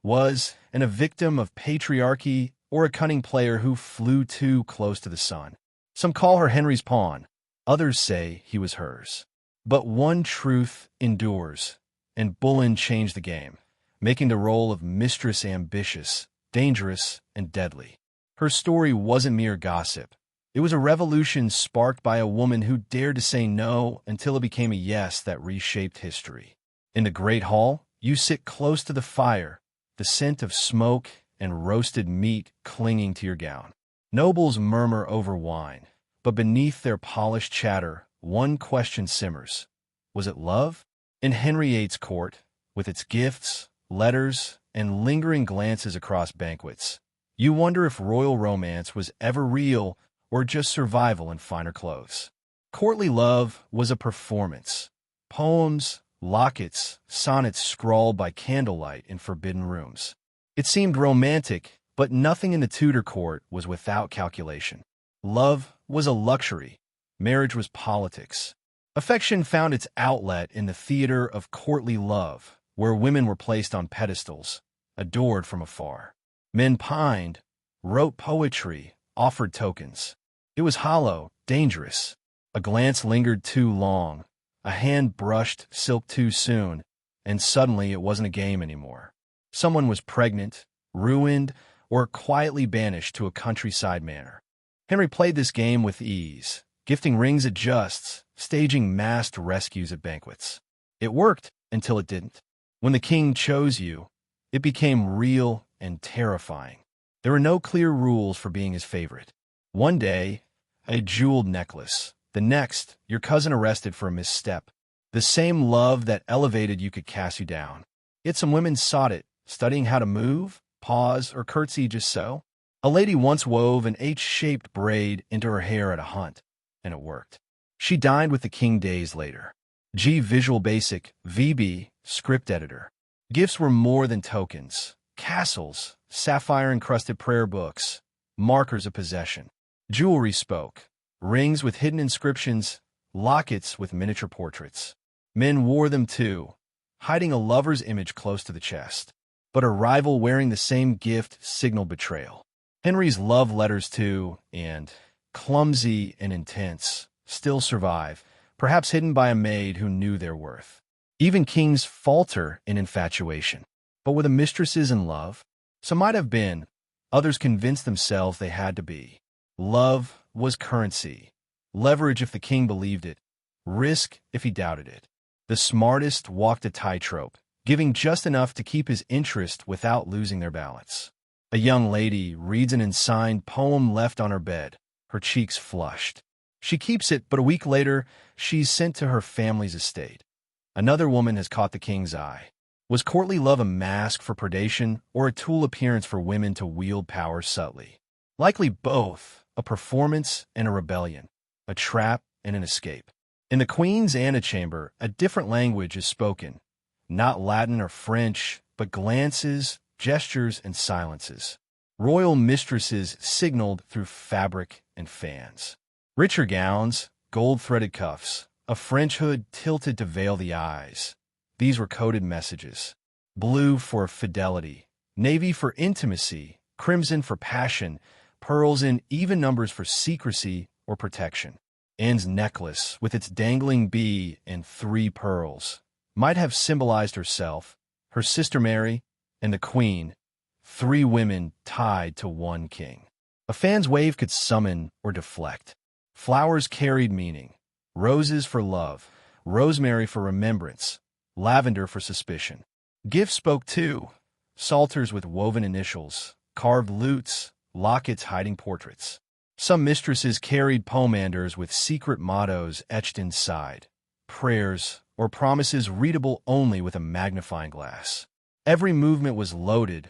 A: Was Anne a victim of patriarchy or a cunning player who flew too close to the sun? Some call her Henry's pawn. Others say he was hers. But one truth endures, and Boleyn changed the game, making the role of mistress ambitious, dangerous, and deadly. Her story wasn't mere gossip. It was a revolution sparked by a woman who dared to say no until it became a yes that reshaped history. In the Great Hall, you sit close to the fire, the scent of smoke and roasted meat clinging to your gown. Nobles murmur over wine, but beneath their polished chatter, one question simmers. Was it love? In Henry VIII's court, with its gifts, letters, and lingering glances across banquets, you wonder if royal romance was ever real or just survival in finer clothes. Courtly love was a performance. Poems, lockets, sonnets scrawled by candlelight in forbidden rooms. It seemed romantic, but nothing in the Tudor court was without calculation. Love was a luxury. Marriage was politics. Affection found its outlet in the theater of courtly love, where women were placed on pedestals, adored from afar. Men pined, wrote poetry, offered tokens. It was hollow, dangerous. A glance lingered too long. A hand brushed silk too soon, and suddenly it wasn't a game anymore. Someone was pregnant, ruined, or quietly banished to a countryside manor. Henry played this game with ease, gifting rings at justs, staging masked rescues at banquets. It worked until it didn't. When the king chose you, it became real and terrifying. There were no clear rules for being his favorite. One day, a jeweled necklace. The next, your cousin arrested for a misstep. The same love that elevated you could cast you down. Yet some women sought it, studying how to move, pause, or curtsy just so. A lady once wove an H-shaped braid into her hair at a hunt, and it worked. She dined with the king days later. Visual Basic, VB, script editor. Gifts were more than tokens. Castles, sapphire-encrusted prayer books, markers of possession. Jewelry spoke. Rings with hidden inscriptions, lockets with miniature portraits. Men wore them too, hiding a lover's image close to the chest. But a rival wearing the same gift signaled betrayal. Henry's love letters too, and, clumsy and intense, still survive, perhaps hidden by a maid who knew their worth. Even kings falter in infatuation. But were the mistresses in love? Some might have been, others convinced themselves they had to be. Love was currency, leverage if the king believed it, risk if he doubted it. The smartest walked a tightrope, giving just enough to keep his interest without losing their balance. A young lady reads an unsigned poem left on her bed, her cheeks flushed. She keeps it, but a week later, she's sent to her family's estate. Another woman has caught the king's eye. Was courtly love a mask for predation or a tool appearance for women to wield power subtly? Likely both. A performance and a rebellion, a trap and an escape. In the Queen's antechamber, a different language is spoken, not Latin or French, but glances, gestures, and silences. Royal mistresses signaled through fabric and fans. Richer gowns, gold-threaded cuffs, a French hood tilted to veil the eyes. These were coded messages. Blue for fidelity, navy for intimacy, crimson for passion, pearls in even numbers for secrecy or protection. Anne's necklace, with its dangling bee and 3 pearls, might have symbolized herself, her sister Mary, and the Queen, 3 women tied to one king. A fan's wave could summon or deflect. Flowers carried meaning. Roses for love, rosemary for remembrance, lavender for suspicion. Gifts spoke too. Psalters with woven initials, carved lutes, lockets hiding portraits. Some mistresses carried pomanders with secret mottos etched inside, prayers or promises readable only with a magnifying glass. Every movement was loaded,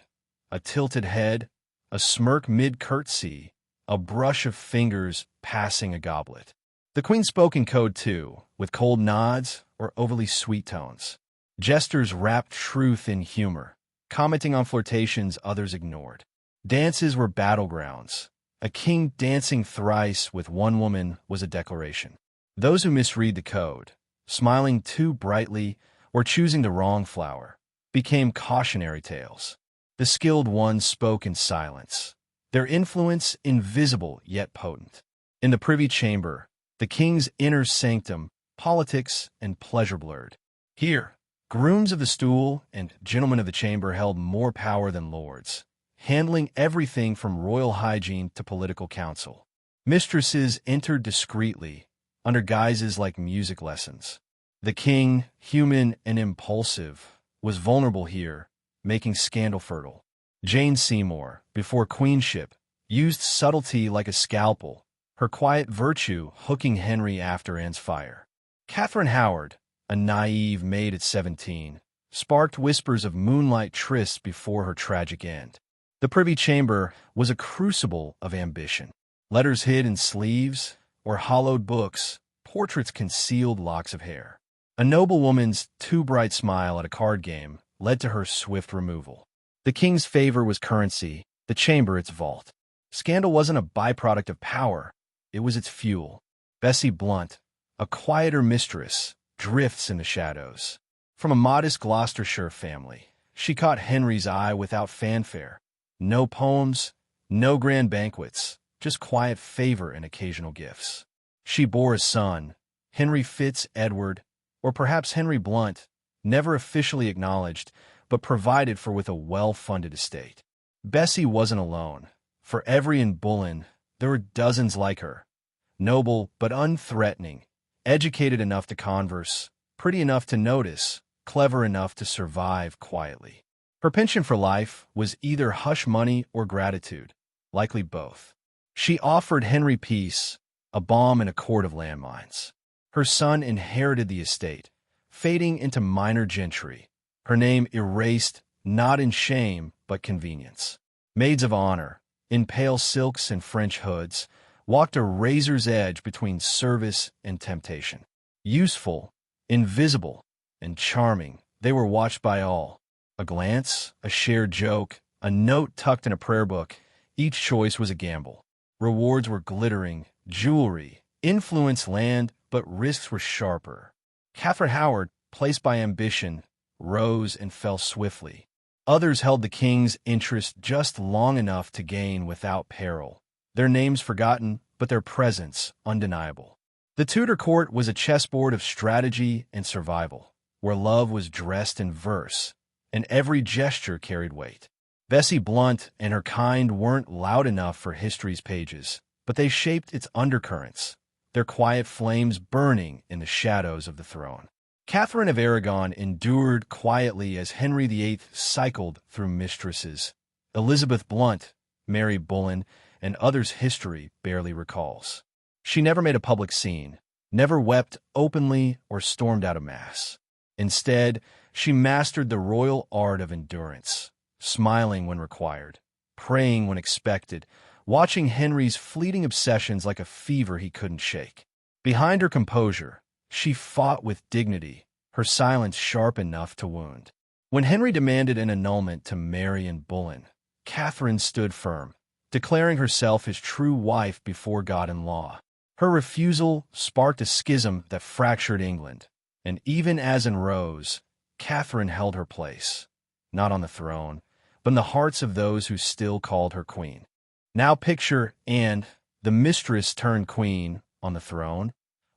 A: a tilted head, a smirk mid-curtsy, a brush of fingers passing a goblet. The Queen spoke in code too, with cold nods or overly sweet tones. Jesters wrapped truth in humor, commenting on flirtations others ignored. Dances were battlegrounds. A king dancing thrice with one woman was a declaration. Those who misread the code, smiling too brightly or choosing the wrong flower, became cautionary tales. The skilled ones spoke in silence, their influence invisible yet potent. In the privy chamber, the king's inner sanctum, politics and pleasure blurred. Here, grooms of the stool and gentlemen of the chamber held more power than lords, handling everything from royal hygiene to political counsel. Mistresses entered discreetly, under guises like music lessons. The king, human and impulsive, was vulnerable here, making scandal fertile. Jane Seymour, before queenship, used subtlety like a scalpel, her quiet virtue hooking Henry after Anne's fire. Catherine Howard, a naive maid at 17, sparked whispers of moonlight trysts before her tragic end. The Privy Chamber was a crucible of ambition. Letters hid in sleeves or hollowed books, portraits concealed locks of hair. A noblewoman's too bright smile at a card game led to her swift removal. The king's favor was currency, the chamber its vault. Scandal wasn't a byproduct of power, it was its fuel. Bessie Blount, a quieter mistress, drifts in the shadows. From a modest Gloucestershire family, she caught Henry's eye without fanfare. No poems, no grand banquets, just quiet favor and occasional gifts. She bore a son, Henry Fitz-Edward, or perhaps Henry Blount, never officially acknowledged, but provided for with a well-funded estate. Bessie wasn't alone. For every Anne Boleyn, there were dozens like her. Noble but unthreatening, educated enough to converse, pretty enough to notice, clever enough to survive quietly. Her penchant for life was either hush money or gratitude, likely both. She offered Henry peace, a bomb in a court of landmines. Her son inherited the estate, fading into minor gentry, her name erased not in shame but convenience. Maids of honor, in pale silks and French hoods, walked a razor's edge between service and temptation. Useful, invisible, and charming, they were watched by all. A glance, a shared joke, a note tucked in a prayer book, each choice was a gamble. Rewards were glittering, jewelry, influence land, but risks were sharper. Catherine Howard, placed by ambition, rose and fell swiftly. Others held the king's interest just long enough to gain without peril. Their names forgotten, but their presence undeniable. The Tudor court was a chessboard of strategy and survival, where love was dressed in verse, and every gesture carried weight. Bessie Blount and her kind weren't loud enough for history's pages, but they shaped its undercurrents, their quiet flames burning in the shadows of the throne. Catherine of Aragon endured quietly as Henry VIII cycled through mistresses. Elizabeth Blount, Mary Boleyn, and others history barely recalls. She never made a public scene, never wept openly or stormed out of mass. Instead, she mastered the royal art of endurance, smiling when required, praying when expected, watching Henry's fleeting obsessions like a fever he couldn't shake. Behind her composure, she fought with dignity, her silence sharp enough to wound. When Henry demanded an annulment to Mary and Boleyn, Catherine stood firm, declaring herself his true wife before God and law. Her refusal sparked a schism that fractured England, and even as in Rose, Catherine held her place, not on the throne, but in the hearts of those who still called her queen. Now picture Anne, the mistress turned queen, on the throne,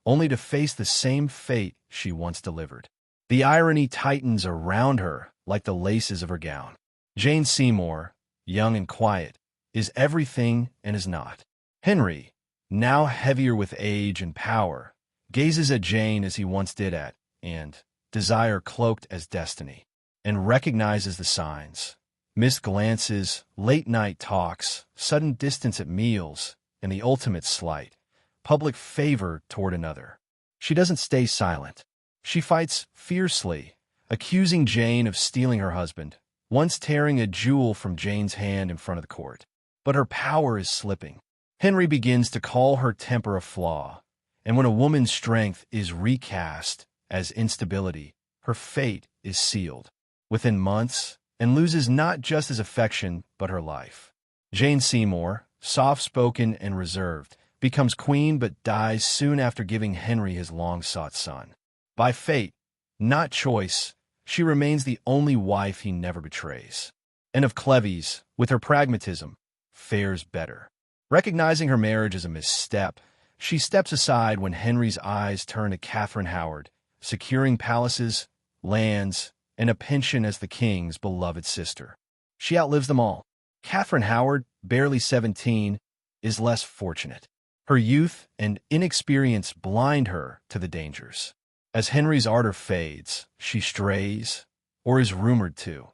A: only to face the same fate she once delivered. The irony tightens around her like the laces of her gown. Jane Seymour, young and quiet, is everything and is not. Henry, now heavier with age and power, gazes at Jane as he once did at, and desire cloaked as destiny, and recognizes the signs. Missed glances, late-night talks, sudden distance at meals, and the ultimate slight, public favor toward another. She doesn't stay silent. She fights fiercely, accusing Jane of stealing her husband, once tearing a jewel from Jane's hand in front of the court. But her power is slipping. Henry begins to call her temper a flaw, and when a woman's strength is recast as instability, her fate is sealed within months and loses not just his affection but her life. Jane Seymour, soft-spoken and reserved, becomes queen but dies soon after giving Henry his long-sought son. By fate, not choice, she remains the only wife he never betrays. And of Cleves, with her pragmatism, fares better. Recognizing her marriage as a misstep, she steps aside when Henry's eyes turn to Catherine Howard, securing palaces, lands, and a pension as the king's beloved sister. She outlives them all. Catherine Howard, barely 17, is less fortunate. Her youth and inexperience blind her to the dangers. As Henry's ardor fades, she strays, or is rumored to,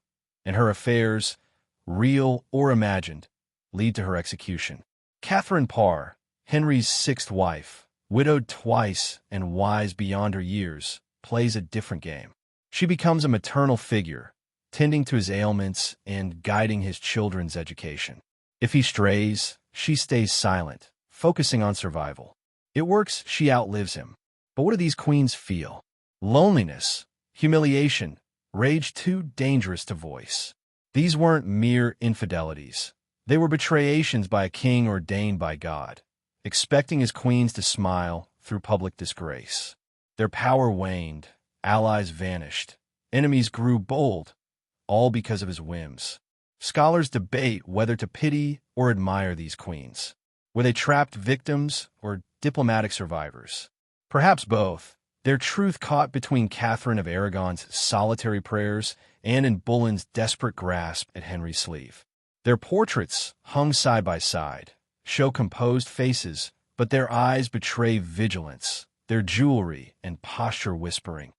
A: and her affairs, real or imagined, lead to her execution. Catherine Parr, Henry's sixth wife, widowed twice and wise beyond her years, plays a different game. She becomes a maternal figure, tending to his ailments and guiding his children's education. If he strays, she stays silent, focusing on survival. It works, she outlives him. But what do these queens feel? Loneliness, humiliation, rage too dangerous to voice. These weren't mere infidelities. They were betrayations by a king ordained by God, expecting his queens to smile through public disgrace. Their power waned, allies vanished, enemies grew bold, all because of his whims. Scholars debate whether to pity or admire these queens. Were they trapped victims or diplomatic survivors? Perhaps both. Their truth caught between Catherine of Aragon's solitary prayers and Anne Boleyn's desperate grasp at Henry's sleeve. Their portraits, hung side by side, show composed faces, but their eyes betray vigilance, their jewelry and posture whispering,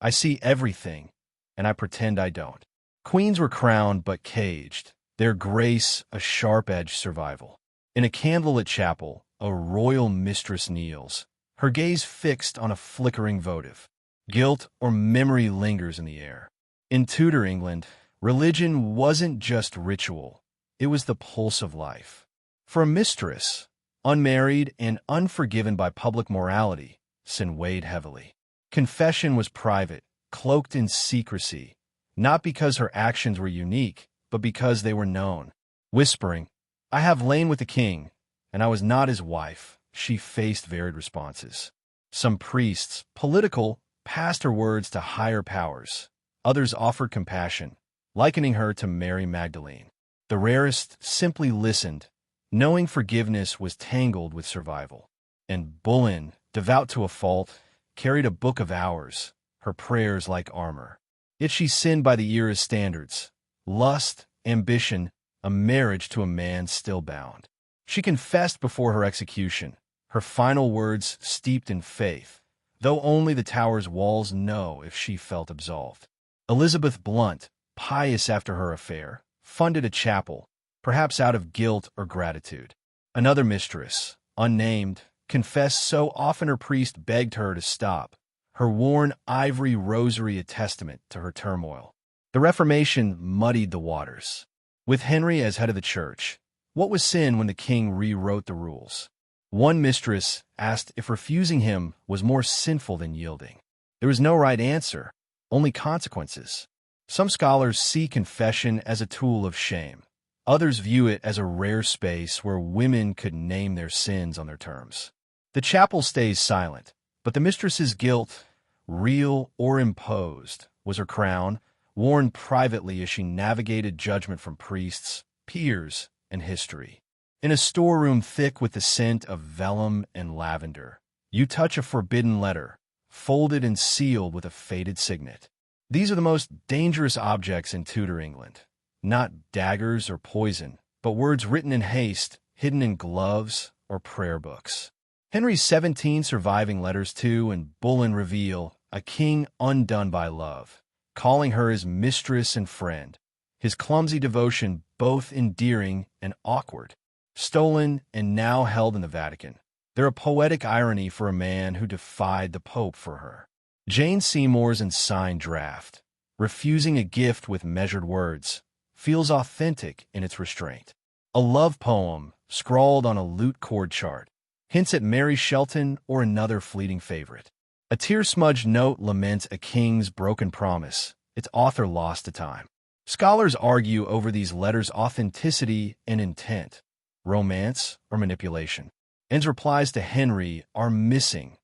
A: "I see everything, and I pretend I don't." Queens were crowned but caged, their grace a sharp-edged survival. In a candlelit chapel, a royal mistress kneels, her gaze fixed on a flickering votive. Guilt or memory lingers in the air. In Tudor England, religion wasn't just ritual, it was the pulse of life. For a mistress, unmarried and unforgiven by public morality, sin weighed heavily. Confession was private, cloaked in secrecy, not because her actions were unique, but because they were known. Whispering, "I have lain with the king, and I was not his wife," she faced varied responses. Some priests, political, passed her words to higher powers. Others offered compassion, likening her to Mary Magdalene. The rarest simply listened, knowing forgiveness was tangled with survival. And Boleyn, devout to a fault, carried a book of hours, her prayers like armor. Yet she sinned by the era's standards. Lust, ambition, a marriage to a man still bound. She confessed before her execution, her final words steeped in faith, though only the tower's walls know if she felt absolved. Elizabeth Blount, pious after her affair, funded a chapel, perhaps out of guilt or gratitude. Another mistress, unnamed, confessed so often her priest begged her to stop, her worn ivory rosary a testament to her turmoil. The Reformation muddied the waters. With Henry as head of the church, what was sin when the king rewrote the rules? One mistress asked if refusing him was more sinful than yielding. There was no right answer, only consequences. Some scholars see confession as a tool of shame. Others view it as a rare space where women could name their sins on their terms. The chapel stays silent, but the mistress's guilt, real or imposed, was her crown, worn privately as she navigated judgment from priests, peers, and history. In a storeroom thick with the scent of vellum and lavender, you touch a forbidden letter, folded and sealed with a faded signet. These are the most dangerous objects in Tudor England. Not daggers or poison, but words written in haste, hidden in gloves or prayer books. Henry's 17 surviving letters to Anne Boleyn reveal a king undone by love, calling her his mistress and friend, his clumsy devotion both endearing and awkward. Stolen and now held in the Vatican, they're a poetic irony for a man who defied the Pope for her. Jane Seymour's unsigned draft, refusing a gift with measured words, feels authentic in its restraint. A love poem, scrawled on a lute chord chart, hints at Mary Shelton or another fleeting favorite. A tear-smudged note laments a king's broken promise, its author lost to time. Scholars argue over these letters' authenticity and intent, romance or manipulation. Anne's replies to Henry are missing,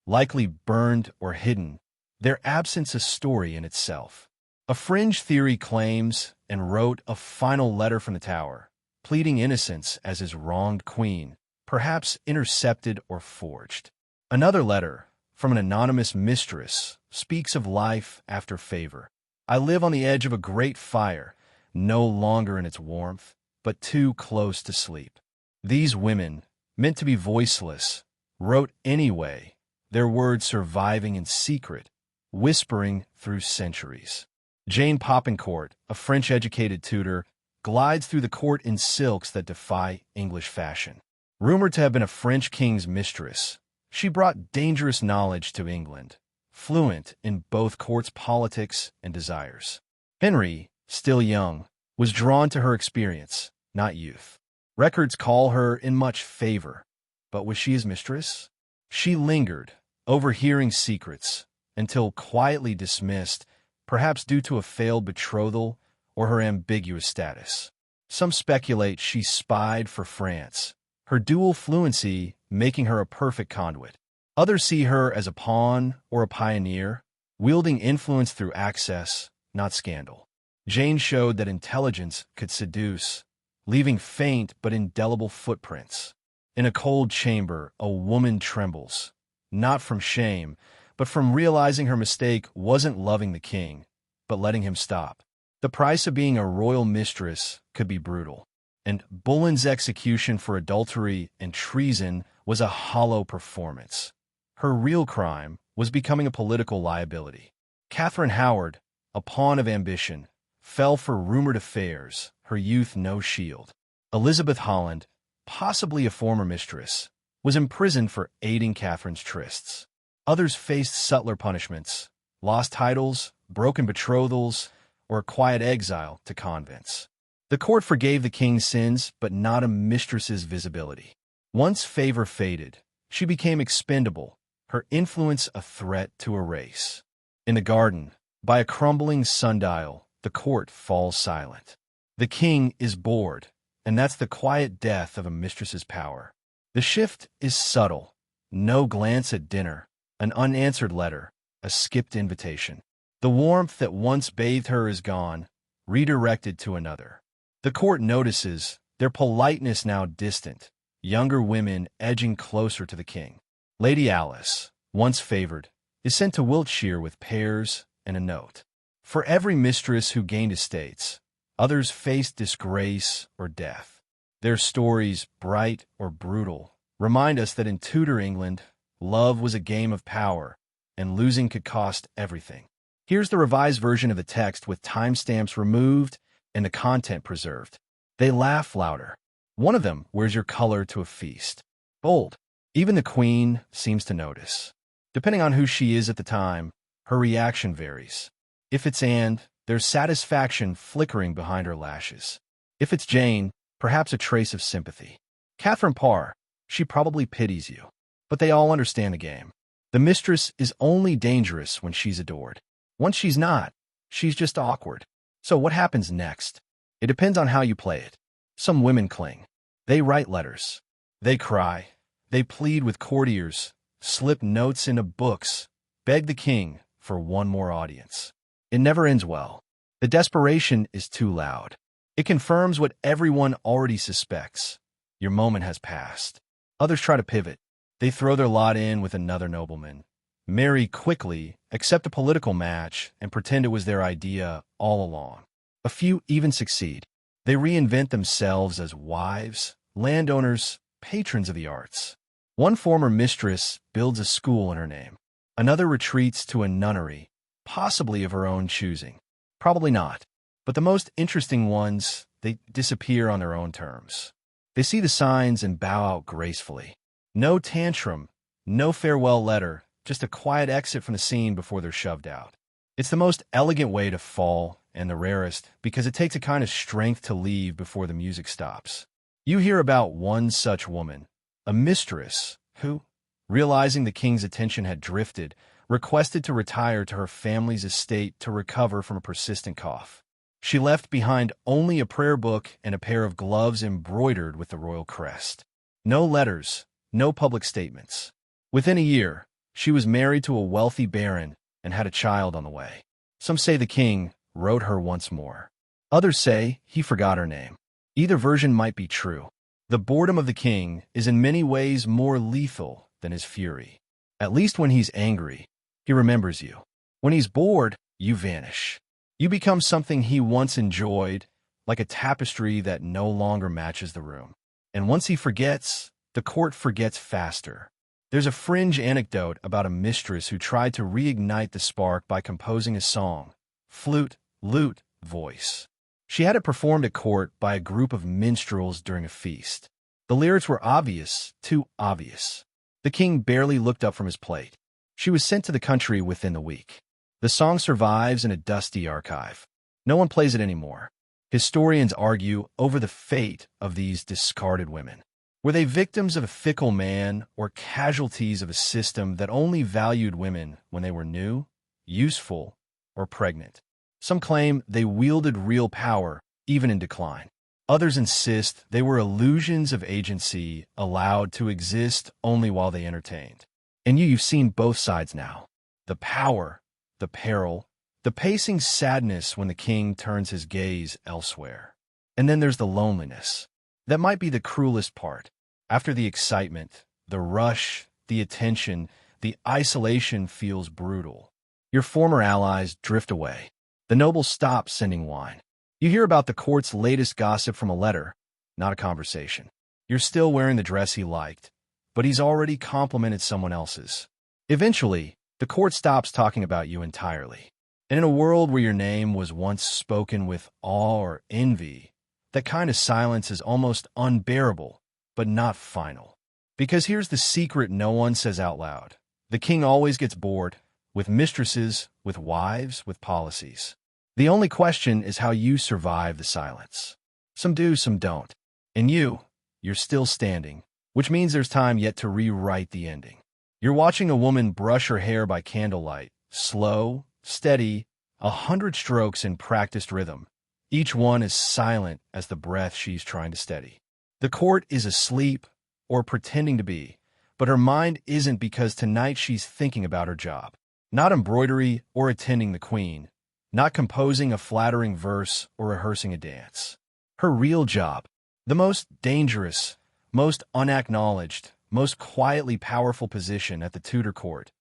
A: likely burned or hidden, their absence a story in itself. A fringe theory claims and wrote a final letter from the Tower, pleading innocence as his wronged queen, perhaps intercepted or forged. Another letter, from an anonymous mistress, speaks of life after favor. I live on the edge of a great fire, no longer in its warmth, but too close to sleep. These women, meant to be voiceless, wrote anyway, their words surviving in secret, whispering through centuries. Jane Popincourt, a French-educated Tudor, glides through the court in silks that defy English fashion. Rumored to have been a French king's mistress, she brought dangerous knowledge to England, fluent in both court's politics and desires. Henry, still young, was drawn to her experience, not youth. Records call her in much favor, but was she his mistress? She lingered, overhearing secrets, until quietly dismissed, perhaps due to a failed betrothal or her ambiguous status. Some speculate she spied for France, her dual fluency making her a perfect conduit. Others see her as a pawn or a pioneer, wielding influence through access, not scandal. Jane showed that intelligence could seduce, leaving faint but indelible footprints. In a cold chamber, a woman trembles, not from shame, but from realizing her mistake wasn't loving the king, but letting him stop. The price of being a royal mistress could be brutal, and Boleyn's execution for adultery and treason was a hollow performance. Her real crime was becoming a political liability. Catherine Howard, a pawn of ambition, fell for rumored affairs, her youth no shield. Elizabeth Holland, possibly a former mistress, was imprisoned for aiding Catherine's trysts. Others faced subtler punishments, lost titles, broken betrothals, or a quiet exile to convents. The court forgave the king's sins, but not a mistress's visibility. Once favor faded, she became expendable, her influence a threat to erase. In the garden, by a crumbling sundial, the court falls silent. The king is bored, and that's the quiet death of a mistress's power. The shift is subtle. No glance at dinner, an unanswered letter, a skipped invitation. The warmth that once bathed her is gone, redirected to another. The court notices, their politeness now distant, younger women edging closer to the king. Lady Alice, once favored, is sent to Wiltshire with pears and a note. For every mistress who gained estates, others faced disgrace or death. Their stories, bright or brutal, remind us that in Tudor England, love was a game of power, and losing could cost everything. Here's the revised version of the text with timestamps removed and the content preserved. They laugh louder. One of them wears your color to a feast. Bold. Even the queen seems to notice. Depending on who she is at the time, her reaction varies. If it's Anne, there's satisfaction flickering behind her lashes. If it's Jane, perhaps a trace of sympathy. Catherine Parr, she probably pities you. But they all understand the game. The mistress is only dangerous when she's adored. Once she's not, she's just awkward. So what happens next? It depends on how you play it. Some women cling. They write letters. They cry. They plead with courtiers, slip notes into books, beg the king for one more audience. It never ends well. The desperation is too loud. It confirms what everyone already suspects. Your moment has passed. Others try to pivot. They throw their lot in with another nobleman. marry quickly, accept a political match, and pretend it was their idea all along. A few even succeed. They reinvent themselves as wives, landowners, patrons of the arts. One former mistress builds a school in her name. Another retreats to a nunnery, possibly of her own choosing. Probably not. But the most interesting ones, they disappear on their own terms. They see the signs and bow out gracefully. No tantrum, no farewell letter, just a quiet exit from the scene before they're shoved out. It's the most elegant way to fall, and the rarest, because it takes a kind of strength to leave before the music stops. You hear about one such woman, a mistress, who, realizing the king's attention had drifted, requested to retire to her family's estate to recover from a persistent cough. She left behind only a prayer book and a pair of gloves embroidered with the royal crest. No letters, no public statements. Within a year, she was married to a wealthy baron and had a child on the way. Some say the king wrote her once more. Others say he forgot her name. Either version might be true. The boredom of the king is in many ways more lethal than his fury. At least when he's angry, he remembers you. When he's bored, you vanish. You become something he once enjoyed, like a tapestry that no longer matches the room. And once he forgets, the court forgets faster. There's a fringe anecdote about a mistress who tried to reignite the spark by composing a song, flute, lute, voice. She had it performed at court by a group of minstrels during a feast. The lyrics were obvious, too obvious. The king barely looked up from his plate. She was sent to the country within the week. The song survives in a dusty archive. No one plays it anymore. Historians argue over the fate of these discarded women. Were they victims of a fickle man or casualties of a system that only valued women when they were new, useful, or pregnant? Some claim they wielded real power, even in decline. Others insist they were illusions of agency allowed to exist only while they entertained. And you've seen both sides now. The power, the peril, the pacing sadness when the king turns his gaze elsewhere. And then there's the loneliness. That might be the cruelest part. After the excitement, the rush, the attention, the isolation feels brutal. Your former allies drift away. The nobles stop sending wine. You hear about the court's latest gossip from a letter, not a conversation. You're still wearing the dress he liked, but he's already complimented someone else's. Eventually, the court stops talking about you entirely. And in a world where your name was once spoken with awe or envy, that kind of silence is almost unbearable, but not final. Because here's the secret no one says out loud. The king always gets bored, with mistresses, with wives, with policies. The only question is how you survive the silence. Some do, some don't. And you're still standing, which means there's time yet to rewrite the ending. You're watching a woman brush her hair by candlelight, slow, steady, 100 strokes in practiced rhythm. Each one as silent as the breath she's trying to steady. The court is asleep, or pretending to be, but her mind isn't because tonight she's thinking about her job. Not embroidery or attending the queen, not composing a flattering verse or rehearsing a dance. Her real job, the most dangerous, most unacknowledged, most quietly powerful position at the Tudor court,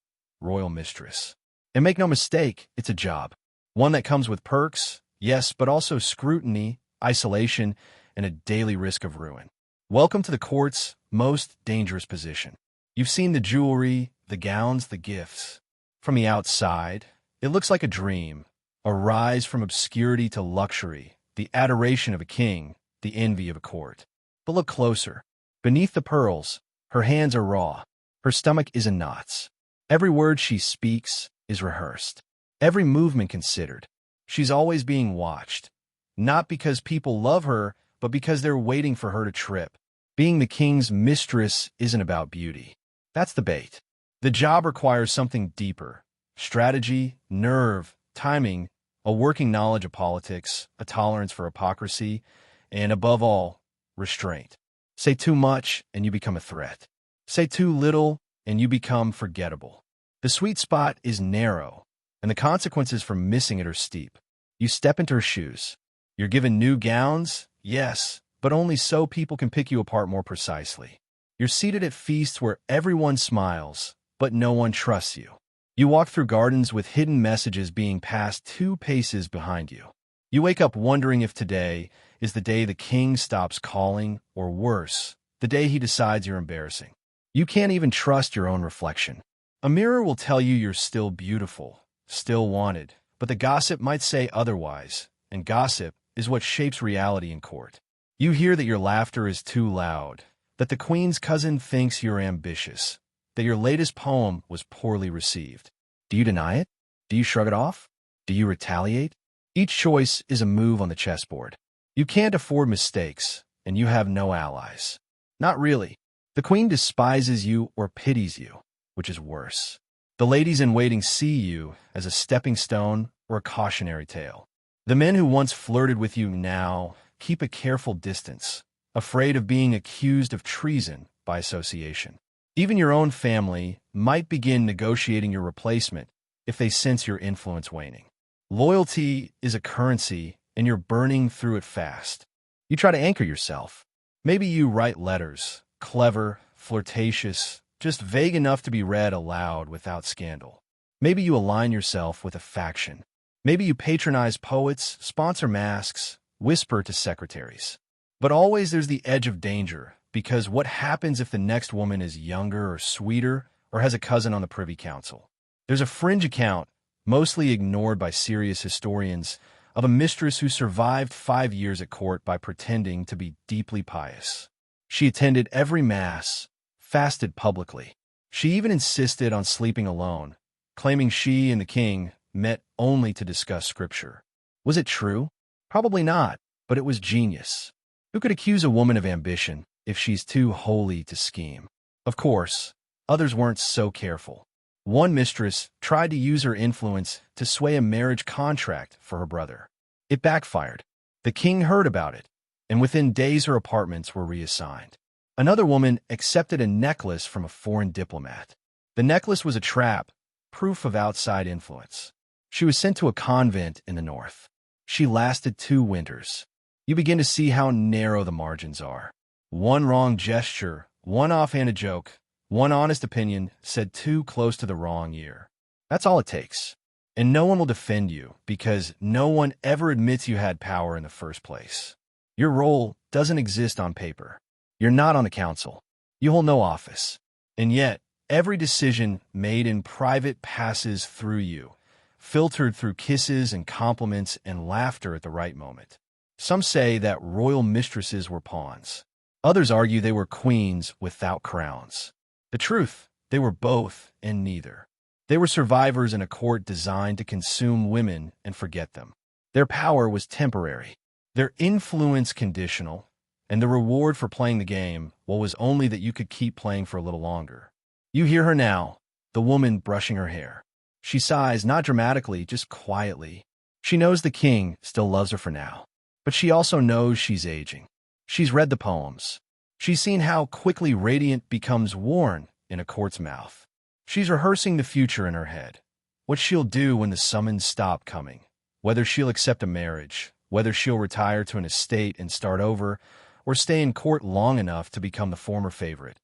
A: royal mistress. And make no mistake, it's a job. One that comes with perks, yes, but also scrutiny, isolation, and a daily risk of ruin. Welcome to the court's most dangerous position. You've seen the jewelry, the gowns, the gifts. From the outside, it looks like a dream, a rise from obscurity to luxury, the adoration of a king, the envy of a court. But look closer. Beneath the pearls, her hands are raw. Her stomach is in knots. Every word she speaks is rehearsed. Every movement considered. She's always being watched. Not because people love her, but because they're waiting for her to trip. Being the king's mistress isn't about beauty. That's the bait. The job requires something deeper. Strategy, nerve, timing, a working knowledge of politics, a tolerance for hypocrisy, and above all, restraint. Say too much, and you become a threat. Say too little, and you become forgettable. The sweet spot is narrow, and the consequences for missing it are steep. You step into her shoes. You're given new gowns, yes, but only so people can pick you apart more precisely. You're seated at feasts where everyone smiles, but no one trusts you. You walk through gardens with hidden messages being passed 2 paces behind you. You wake up wondering if today is the day the king stops calling, or worse, the day he decides you're embarrassing. You can't even trust your own reflection. A mirror will tell you you're still beautiful, still wanted, but the gossip might say otherwise, and gossip is what shapes reality in court. You hear that your laughter is too loud, that the queen's cousin thinks you're ambitious, that your latest poem was poorly received. Do you deny it? Do you shrug it off? Do you retaliate? Each choice is a move on the chessboard. You can't afford mistakes, and you have no allies. Not really. The queen despises you or pities you, which is worse. The ladies in waiting see you as a stepping stone or a cautionary tale. The men who once flirted with you now keep a careful distance, afraid of being accused of treason by association. Even your own family might begin negotiating your replacement if they sense your influence waning. Loyalty is a currency, and you're burning through it fast. You try to anchor yourself. Maybe you write letters, clever, flirtatious, just vague enough to be read aloud without scandal. Maybe you align yourself with a faction. Maybe you patronize poets, sponsor masks, whisper to secretaries. But always there's the edge of danger, because what happens if the next woman is younger or sweeter or has a cousin on the Privy Council? There's a fringe account, mostly ignored by serious historians, of a mistress who survived 5 years at court by pretending to be deeply pious. She attended every mass, fasted publicly. She even insisted on sleeping alone, claiming she and the king met only to discuss scripture. Was it true? Probably not, but it was genius. Who could accuse a woman of ambition if she's too holy to scheme? Of course, others weren't so careful. One mistress tried to use her influence to sway a marriage contract for her brother. It backfired. The king heard about it, and within days her apartments were reassigned. Another woman accepted a necklace from a foreign diplomat. The necklace was a trap, proof of outside influence. She was sent to a convent in the north. She lasted 2 winters. You begin to see how narrow the margins are. One wrong gesture, one offhanded joke, one honest opinion said too close to the wrong ear. That's all it takes. And no one will defend you because no one ever admits you had power in the first place. Your role doesn't exist on paper. You're not on the council. You hold no office. And yet, every decision made in private passes through you, filtered through kisses and compliments and laughter at the right moment. Some say that royal mistresses were pawns. Others argue they were queens without crowns. The truth, they were both and neither. They were survivors in a court designed to consume women and forget them. Their power was temporary, their influence conditional, and the reward for playing the game, well, was only that you could keep playing for a little longer. You hear her now, the woman brushing her hair. She sighs, not dramatically, just quietly. She knows the king still loves her for now, but she also knows she's aging. She's read the poems. She's seen how quickly radiant becomes worn in a court's mouth. She's rehearsing the future in her head. What she'll do when the summons stop coming. Whether she'll accept a marriage, whether she'll retire to an estate and start over, or stay in court long enough to become the former favorite.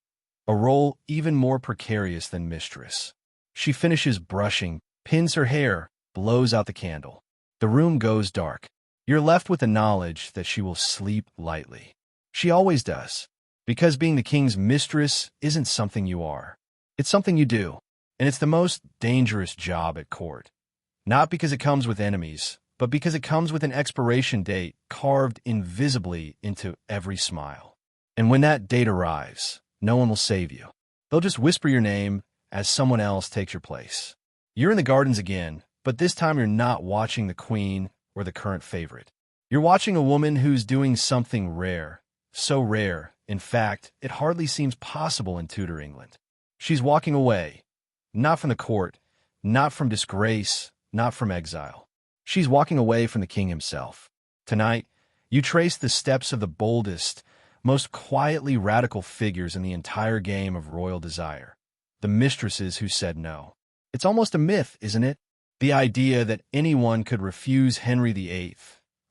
A: A role even more precarious than mistress. She finishes brushing, pins her hair, blows out the candle. The room goes dark. You're left with the knowledge that she will sleep lightly. She always does. Because being the king's mistress isn't something you are. It's something you do, and it's the most dangerous job at court. Not because it comes with enemies, but because it comes with an expiration date carved invisibly into every smile. And when that date arrives, no one will save you. They'll just whisper your name as someone else takes your place. You're in the gardens again, but this time you're not watching the queen or the current favorite. You're watching a woman who's doing something rare. So rare, in fact, it hardly seems possible in Tudor England. She's walking away, not from the court, not from disgrace, not from exile. She's walking away from the king himself. Tonight, you trace the steps of the boldest, most quietly radical figures in the entire game of royal desire. The mistresses who said no. It's almost a myth, isn't it? The idea that anyone could refuse Henry VIII,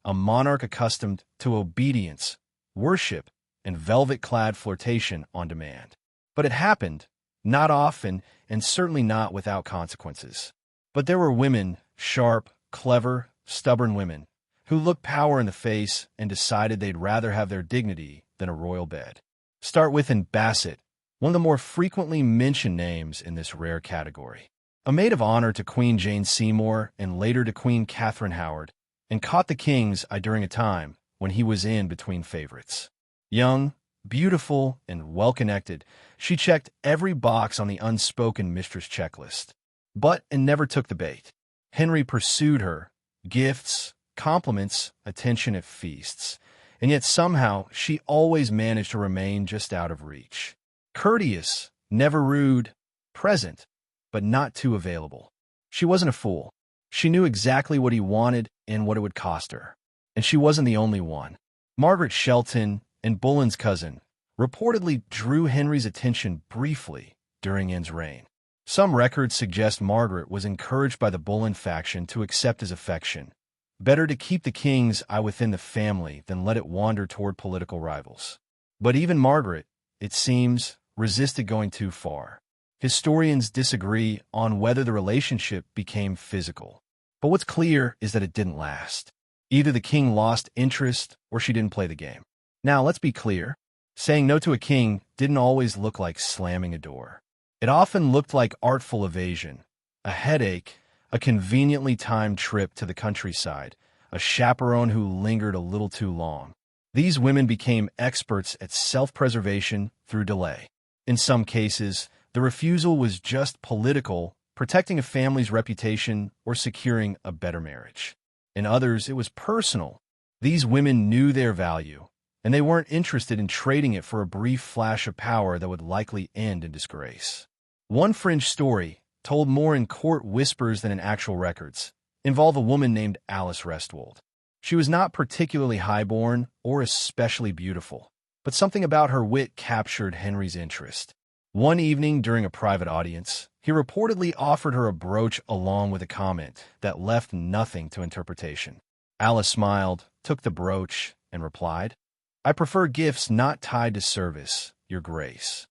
A: a monarch accustomed to obedience, worship, and velvet-clad flirtation on demand. But it happened, Not often, and certainly not without consequences. But there were women, sharp, clever, stubborn women, who looked power in the face and decided they'd rather have their dignity than a royal bed. Start with Anne Boleyn, one of the more frequently mentioned names in this rare category. A maid of honor to Queen Jane Seymour and later to Queen Catherine Howard, and caught the king's eye during a time when he was in between favorites. Young, beautiful, and well-connected, she checked every box on the unspoken mistress checklist. But and never took the bait. Henry pursued her, gifts, compliments, attention at feasts, and yet somehow she always managed to remain just out of reach. Courteous, never rude, present, but not too available. She wasn't a fool. She knew exactly what he wanted and what it would cost her. And she wasn't the only one. Margaret Shelton, Anne Boleyn's cousin, reportedly drew Henry's attention briefly during Anne's reign. Some records suggest Margaret was encouraged by the Boleyn faction to accept his affection. Better to keep the king's eye within the family than let it wander toward political rivals. But even Margaret, it seems, resisted going too far. Historians disagree on whether the relationship became physical. But what's clear is that it didn't last. Either the king lost interest or she didn't play the game. Now, let's be clear. Saying no to a king didn't always look like slamming a door. It often looked like artful evasion, a headache, a conveniently timed trip to the countryside, a chaperone who lingered a little too long. These women became experts at self-preservation through delay. In some cases, the refusal was just political, protecting a family's reputation or securing a better marriage. In others, it was personal. These women knew their value, and they weren't interested in trading it for a brief flash of power that would likely end in disgrace. One fringe story, told more in court whispers than in actual records, involved a woman named Alice Restwold. She was not particularly highborn or especially beautiful, but something about her wit captured Henry's interest. One evening during a private audience, he reportedly offered her a brooch along with a comment that left nothing to interpretation. Alice smiled, took the brooch, and replied, "I prefer gifts not tied to service, Your Grace."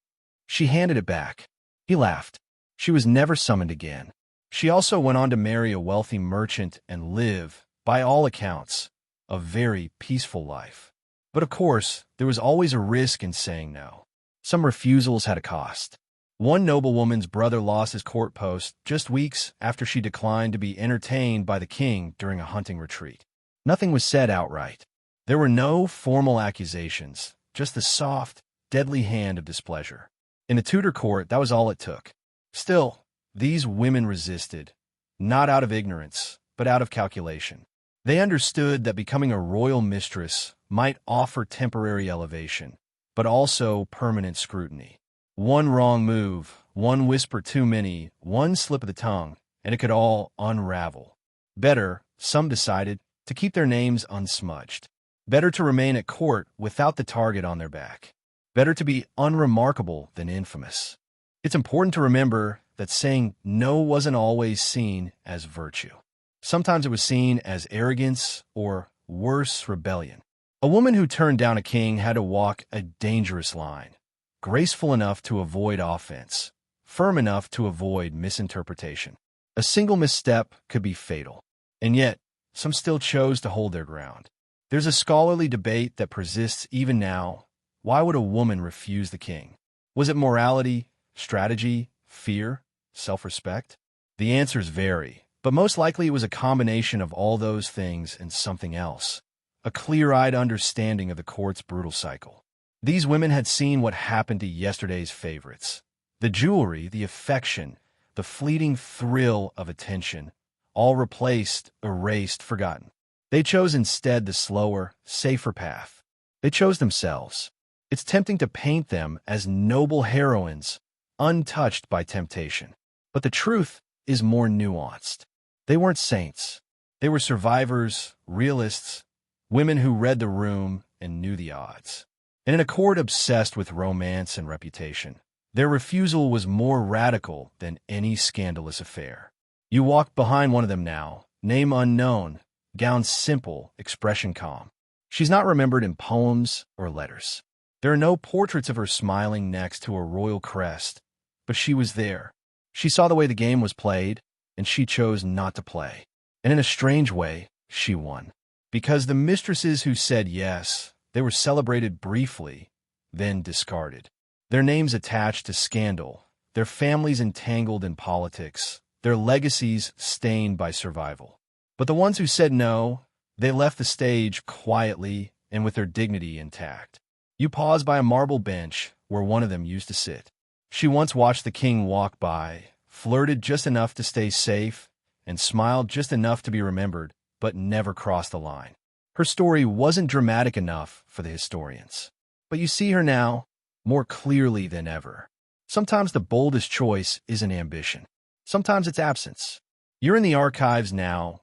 A: She handed it back. He laughed. She was never summoned again. She also went on to marry a wealthy merchant and live, by all accounts, a very peaceful life. But of course, there was always a risk in saying no. Some refusals had a cost. One noblewoman's brother lost his court post just weeks after she declined to be entertained by the king during a hunting retreat. Nothing was said outright. There were no formal accusations, just the soft, deadly hand of displeasure. In the Tudor court, that was all it took. Still, these women resisted, not out of ignorance, but out of calculation. They understood that becoming a royal mistress might offer temporary elevation, but also permanent scrutiny. One wrong move, one whisper too many, one slip of the tongue, and it could all unravel. Better, some decided, to keep their names unsmudged. Better to remain at court without the target on their back. Better to be unremarkable than infamous. It's important to remember that saying no wasn't always seen as virtue. Sometimes it was seen as arrogance or, worse, rebellion. A woman who turned down a king had to walk a dangerous line, graceful enough to avoid offense, firm enough to avoid misinterpretation. A single misstep could be fatal, and yet some still chose to hold their ground. There's a scholarly debate that persists even now. Why would a woman refuse the king? Was it morality, strategy, fear, self-respect? The answers vary, but most likely it was a combination of all those things and something else. A clear-eyed understanding of the court's brutal cycle. These women had seen what happened to yesterday's favorites. The jewelry, the affection, the fleeting thrill of attention, all replaced, erased, forgotten. They chose instead the slower, safer path. They chose themselves. It's tempting to paint them as noble heroines, untouched by temptation. But the truth is more nuanced. They weren't saints. They were survivors, realists, women who read the room and knew the odds. And in a court obsessed with romance and reputation, their refusal was more radical than any scandalous affair. You walk behind one of them now, name unknown, gown simple, expression calm. She's not remembered in poems or letters. There are no portraits of her smiling next to a royal crest, but she was there. She saw the way the game was played, and she chose not to play. And in a strange way, she won. Because the mistresses who said yes, they were celebrated briefly, then discarded. Their names attached to scandal, their families entangled in politics, their legacies stained by survival. But the ones who said no, they left the stage quietly and with their dignity intact. You pause by a marble bench where one of them used to sit. She once watched the king walk by, flirted just enough to stay safe, and smiled just enough to be remembered, but never crossed the line. Her story wasn't dramatic enough for the historians. But you see her now, more clearly than ever. Sometimes the boldest choice isn't ambition. Sometimes it's absence. You're in the archives now,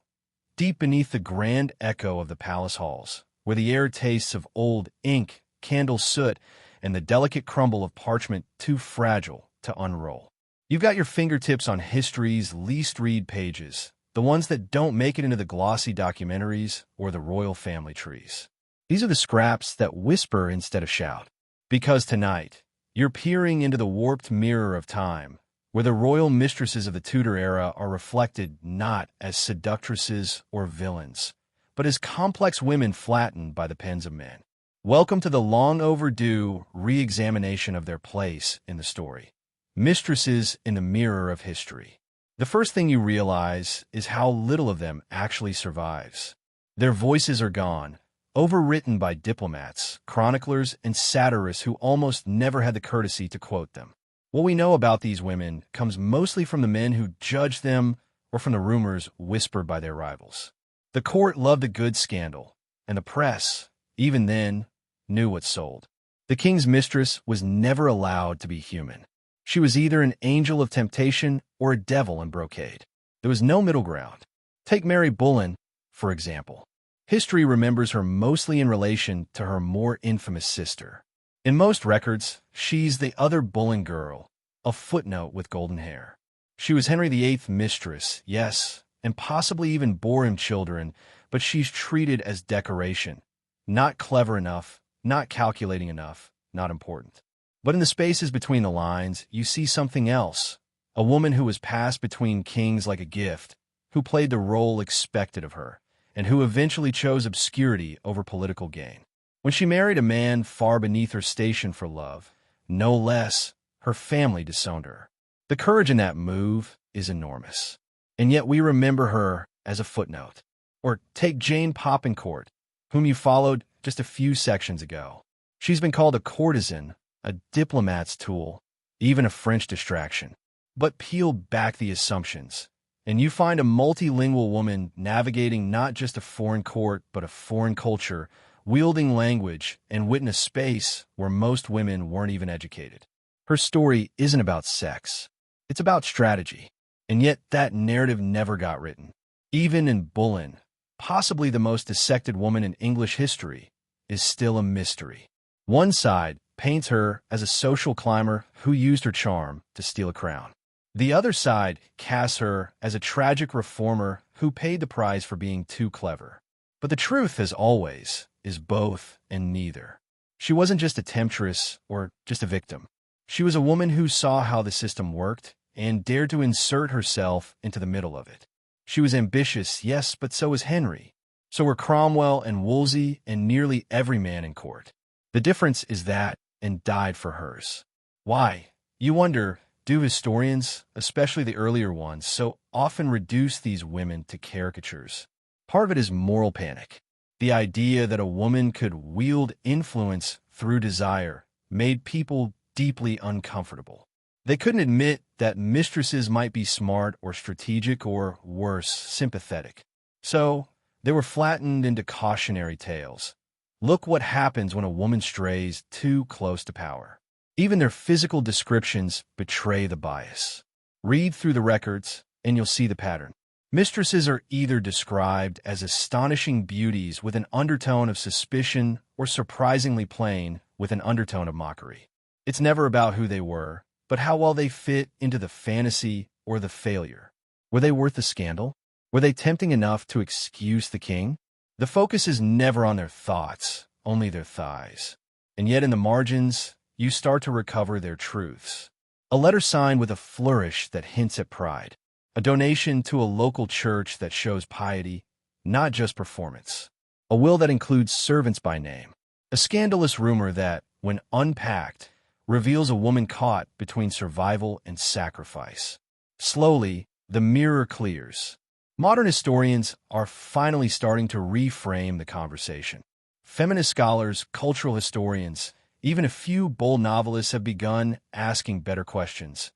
A: deep beneath the grand echo of the palace halls, where the air tastes of old ink, candle soot, and the delicate crumble of parchment too fragile to unroll. You've got your fingertips on history's least-read pages, the ones that don't make it into the glossy documentaries or the royal family trees. These are the scraps that whisper instead of shout. Because tonight, you're peering into the warped mirror of time, where the royal mistresses of the Tudor era are reflected not as seductresses or villains, but as complex women flattened by the pens of men. Welcome to the long-overdue re-examination of their place in the story. Mistresses in the mirror of history. The first thing you realize is how little of them actually survives. Their voices are gone, overwritten by diplomats, chroniclers, and satirists who almost never had the courtesy to quote them. What we know about these women comes mostly from the men who judged them or from the rumors whispered by their rivals. The court loved a good scandal, and the press, even then, knew what sold. The king's mistress was never allowed to be human. She was either an angel of temptation or a devil in brocade. There was no middle ground. Take Mary Boleyn, for example. History remembers her mostly in relation to her more infamous sister. In most records, she's the other Boleyn girl, a footnote with golden hair. She was Henry VIII's mistress, yes, and possibly even bore him children, but she's treated as decoration. Not clever enough, not calculating enough, not important. But in the spaces between the lines, you see something else. A woman who was passed between kings like a gift, who played the role expected of her, and who eventually chose obscurity over political gain. When she married a man far beneath her station for love, no less, her family disowned her. The courage in that move is enormous. And yet we remember her as a footnote. Or take Jane Popincourt, whom you followed just a few sections ago. She's been called a courtesan, a diplomat's tool, even a French distraction. But peel back the assumptions, and you find a multilingual woman navigating not just a foreign court, but a foreign culture, wielding language, and witness space where most women weren't even educated. Her story isn't about sex. It's about strategy. And yet that narrative never got written. Even in Boleyn, possibly the most dissected woman in English history, is still a mystery. One side paints her as a social climber who used her charm to steal a crown. The other side casts her as a tragic reformer who paid the price for being too clever. But the truth, as always, is both and neither. She wasn't just a temptress or just a victim. She was a woman who saw how the system worked and dared to insert herself into the middle of it. She was ambitious, yes, but so was Henry. So were Cromwell and Wolsey and nearly every man in court. The difference is that and died for hers. Why? You wonder, do historians, especially the earlier ones, so often reduce these women to caricatures? Part of it is moral panic. The idea that a woman could wield influence through desire made people deeply uncomfortable. They couldn't admit that mistresses might be smart or strategic or, worse, sympathetic. So, they were flattened into cautionary tales. Look what happens when a woman strays too close to power. Even their physical descriptions betray the bias. Read through the records, and you'll see the pattern. Mistresses are either described as astonishing beauties with an undertone of suspicion or surprisingly plain with an undertone of mockery. It's never about who they were, but how well they fit into the fantasy or the failure. Were they worth the scandal? Were they tempting enough to excuse the king? The focus is never on their thoughts, only their thighs. And yet in the margins, you start to recover their truths. A letter signed with a flourish that hints at pride. A donation to a local church that shows piety, not just performance. A will that includes servants by name. A scandalous rumor that, when unpacked, reveals a woman caught between survival and sacrifice. Slowly, the mirror clears. Modern historians are finally starting to reframe the conversation. Feminist scholars, cultural historians, even a few bold novelists have begun asking better questions.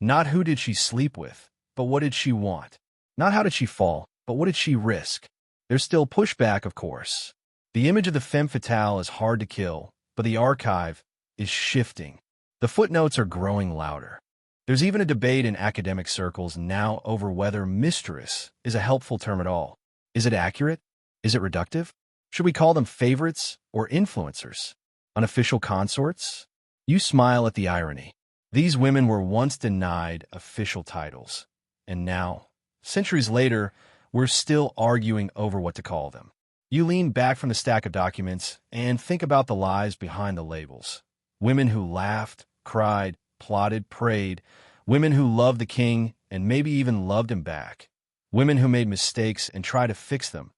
A: Not who did she sleep with, but what did she want? Not how did she fall, but what did she risk? There's still pushback, of course. The image of the femme fatale is hard to kill, but the archive is shifting. The footnotes are growing louder. There's even a debate in academic circles now over whether mistress is a helpful term at all. Is it accurate? Is it reductive? Should we call them favorites or influencers? Unofficial consorts? You smile at the irony. These women were once denied official titles, and now, centuries later, we're still arguing over what to call them. You lean back from the stack of documents and think about the lies behind the labels. Women who laughed, cried, plotted, prayed. Women who loved the king and maybe even loved him back. Women who made mistakes and tried to fix them.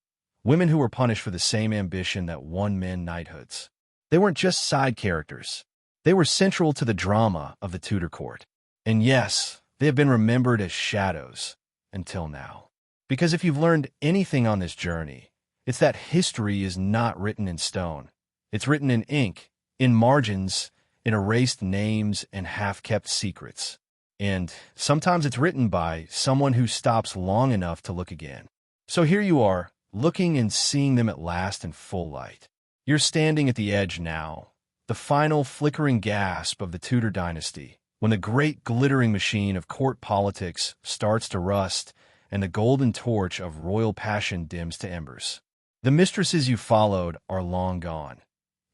A: Women who were punished for the same ambition that won men knighthoods. They weren't just side characters. They were central to the drama of the Tudor court. And yes, they have been remembered as shadows until now. Because if you've learned anything on this journey, it's that history is not written in stone. It's written in ink, in margins, in erased names and half-kept secrets. And sometimes it's written by someone who stops long enough to look again. So here you are, looking and seeing them at last in full light. You're standing at the edge now, the final flickering gasp of the Tudor dynasty, when the great glittering machine of court politics starts to rust and the golden torch of royal passion dims to embers. The mistresses you followed are long gone,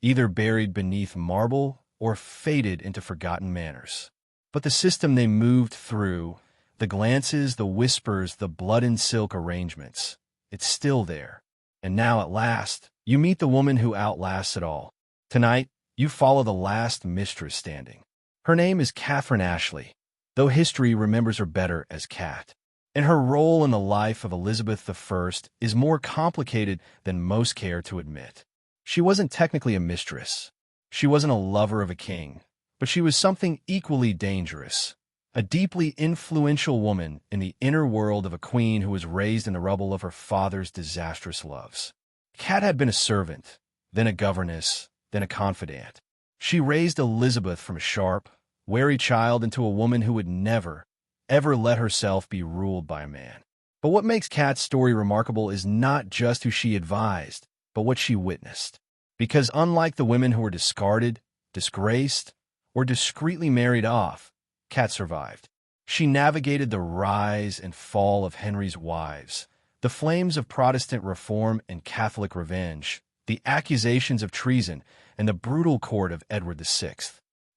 A: either buried beneath marble or faded into forgotten manners. But the system they moved through, the glances, the whispers, the blood-and-silk arrangements, it's still there. And now, at last, you meet the woman who outlasts it all. Tonight, you follow the last mistress standing. Her name is Catherine Ashley, though history remembers her better as Cat. And her role in the life of Elizabeth I is more complicated than most care to admit. She wasn't technically a mistress. She wasn't a lover of a king, but she was something equally dangerous. A deeply influential woman in the inner world of a queen who was raised in the rubble of her father's disastrous loves. Cat had been a servant, then a governess, then a confidant. She raised Elizabeth from a sharp, wary child into a woman who would never, ever let herself be ruled by a man. But what makes Cat's story remarkable is not just who she advised, but what she witnessed. Because unlike the women who were discarded, disgraced, or discreetly married off, Cat survived. She navigated the rise and fall of Henry's wives, the flames of Protestant reform and Catholic revenge, the accusations of treason, and the brutal court of Edward VI.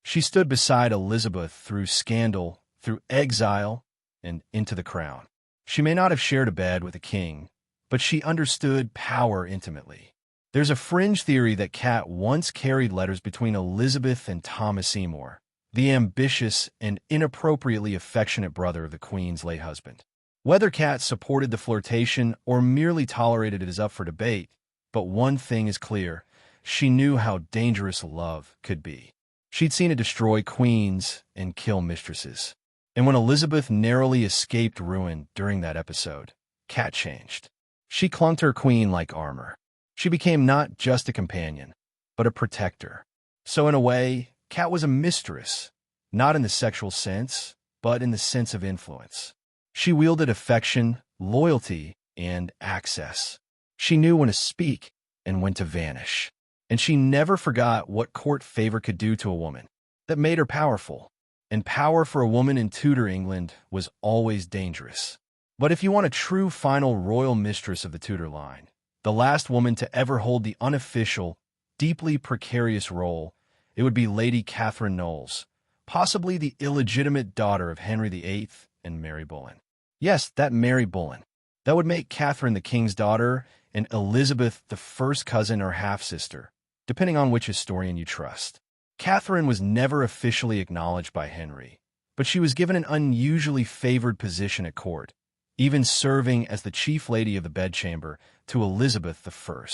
A: She stood beside Elizabeth through scandal, through exile, and into the crown. She may not have shared a bed with a king, but she understood power intimately. There's a fringe theory that Cat once carried letters between Elizabeth and Thomas Seymour, the ambitious and inappropriately affectionate brother of the Queen's late husband. Whether Cat supported the flirtation or merely tolerated it is up for debate, but one thing is clear: she knew how dangerous love could be. She'd seen it destroy queens and kill mistresses. And when Elizabeth narrowly escaped ruin during that episode, Cat changed. She clung to her queen like armor. She became not just a companion, but a protector. So in a way, Cat was a mistress, not in the sexual sense, but in the sense of influence. She wielded affection, loyalty, and access. She knew when to speak and when to vanish. And she never forgot what court favor could do to a woman. That made her powerful. And power for a woman in Tudor England was always dangerous. But if you want a true final royal mistress of the Tudor line, the last woman to ever hold the unofficial, deeply precarious role, it would be Lady Catherine Knowles, possibly the illegitimate daughter of Henry VIII and Mary Boleyn. Yes, that Mary Boleyn. That would make Catherine the king's daughter and Elizabeth the first cousin or half-sister, depending on which historian you trust. Catherine was never officially acknowledged by Henry, but she was given an unusually favored position at court, even serving as the chief lady of the bedchamber to Elizabeth I.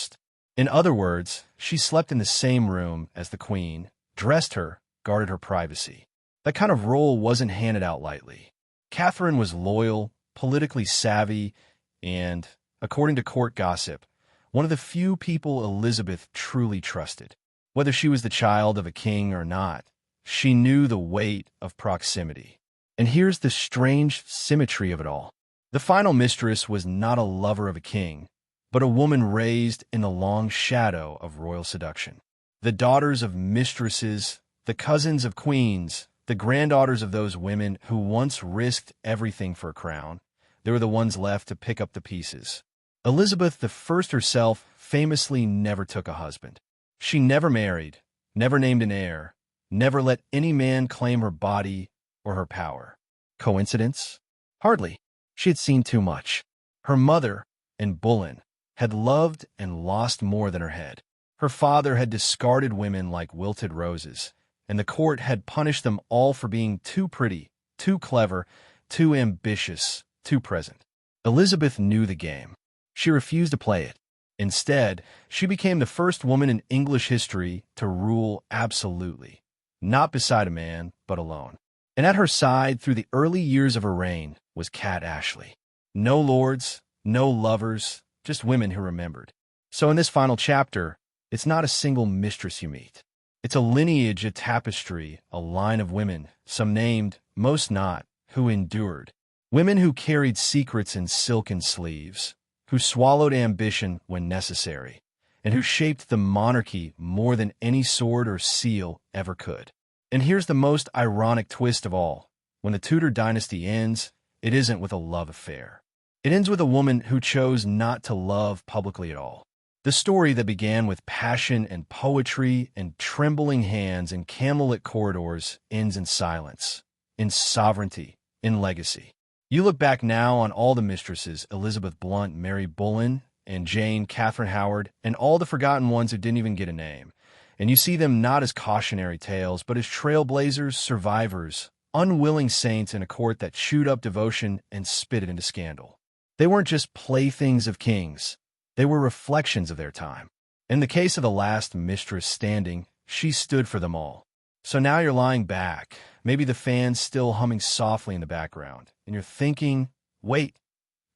A: In other words, she slept in the same room as the queen, dressed her, guarded her privacy. That kind of role wasn't handed out lightly. Catherine was loyal, politically savvy, and, according to court gossip, one of the few people Elizabeth truly trusted. Whether she was the child of a king or not, she knew the weight of proximity. And here's the strange symmetry of it all. The final mistress was not a lover of a king, but a woman raised in the long shadow of royal seduction. The daughters of mistresses, the cousins of queens, the granddaughters of those women who once risked everything for a crown, they were the ones left to pick up the pieces. Elizabeth I herself famously never took a husband. She never married, never named an heir, never let any man claim her body or her power. Coincidence? Hardly. She had seen too much. Her mother, Anne Boleyn, had loved and lost more than her head. Her father had discarded women like wilted roses, and the court had punished them all for being too pretty, too clever, too ambitious, too present. Elizabeth knew the game. She refused to play it. Instead, she became the first woman in English history to rule absolutely, not beside a man, but alone. And at her side through the early years of her reign was Cat Ashley. No lords, no lovers, just women who remembered. So in this final chapter, it's not a single mistress you meet. It's a lineage, a tapestry, a line of women, some named, most not, who endured. Women who carried secrets in silken sleeves, who swallowed ambition when necessary, and who shaped the monarchy more than any sword or seal ever could. And here's the most ironic twist of all. When the Tudor dynasty ends, it isn't with a love affair. It ends with a woman who chose not to love publicly at all. The story that began with passion and poetry and trembling hands in candlelit corridors ends in silence, in sovereignty, in legacy. You look back now on all the mistresses, Elizabeth Blount, Mary Boleyn, and Jane, Catherine Howard, and all the forgotten ones who didn't even get a name, and you see them not as cautionary tales, but as trailblazers, survivors, unwilling saints in a court that chewed up devotion and spit it into scandal. They weren't just playthings of kings. They were reflections of their time. In the case of the last mistress standing, she stood for them all. So now you're lying back, maybe the fans still humming softly in the background, and you're thinking, wait,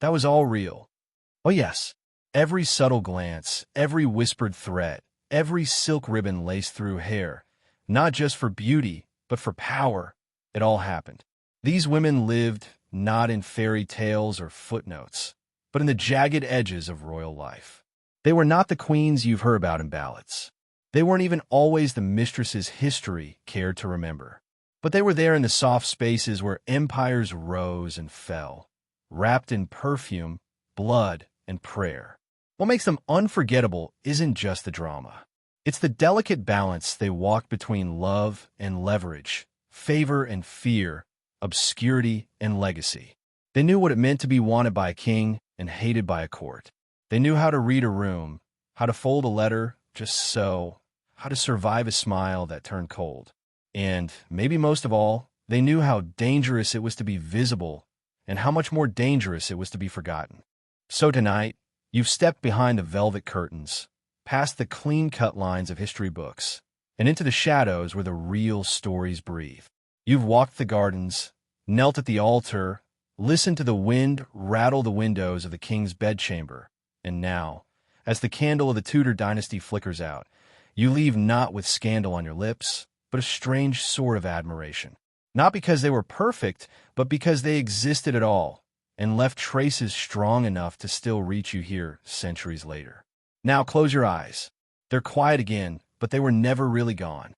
A: that was all real. Oh yes, every subtle glance, every whispered threat, every silk ribbon laced through hair, not just for beauty, but for power, it all happened. These women lived not in fairy tales or footnotes, but in the jagged edges of royal life. They were not the queens you've heard about in ballads. They weren't even always the mistresses history cared to remember. But they were there in the soft spaces where empires rose and fell, wrapped in perfume, blood, and prayer. What makes them unforgettable isn't just the drama. It's the delicate balance they walked between love and leverage, favor and fear, obscurity and legacy. They knew what it meant to be wanted by a king and hated by a court. They knew how to read a room, how to fold a letter just so, how to survive a smile that turned cold. And, maybe most of all, they knew how dangerous it was to be visible and how much more dangerous it was to be forgotten. So tonight, you've stepped behind the velvet curtains, past the clean-cut lines of history books, and into the shadows where the real stories breathe. You've walked the gardens, knelt at the altar, listened to the wind rattle the windows of the king's bedchamber, and now, as the candle of the Tudor dynasty flickers out, you leave not with scandal on your lips, but a strange sort of admiration. Not because they were perfect, but because they existed at all, and left traces strong enough to still reach you here centuries later. Now close your eyes. They're quiet again, but they were never really gone.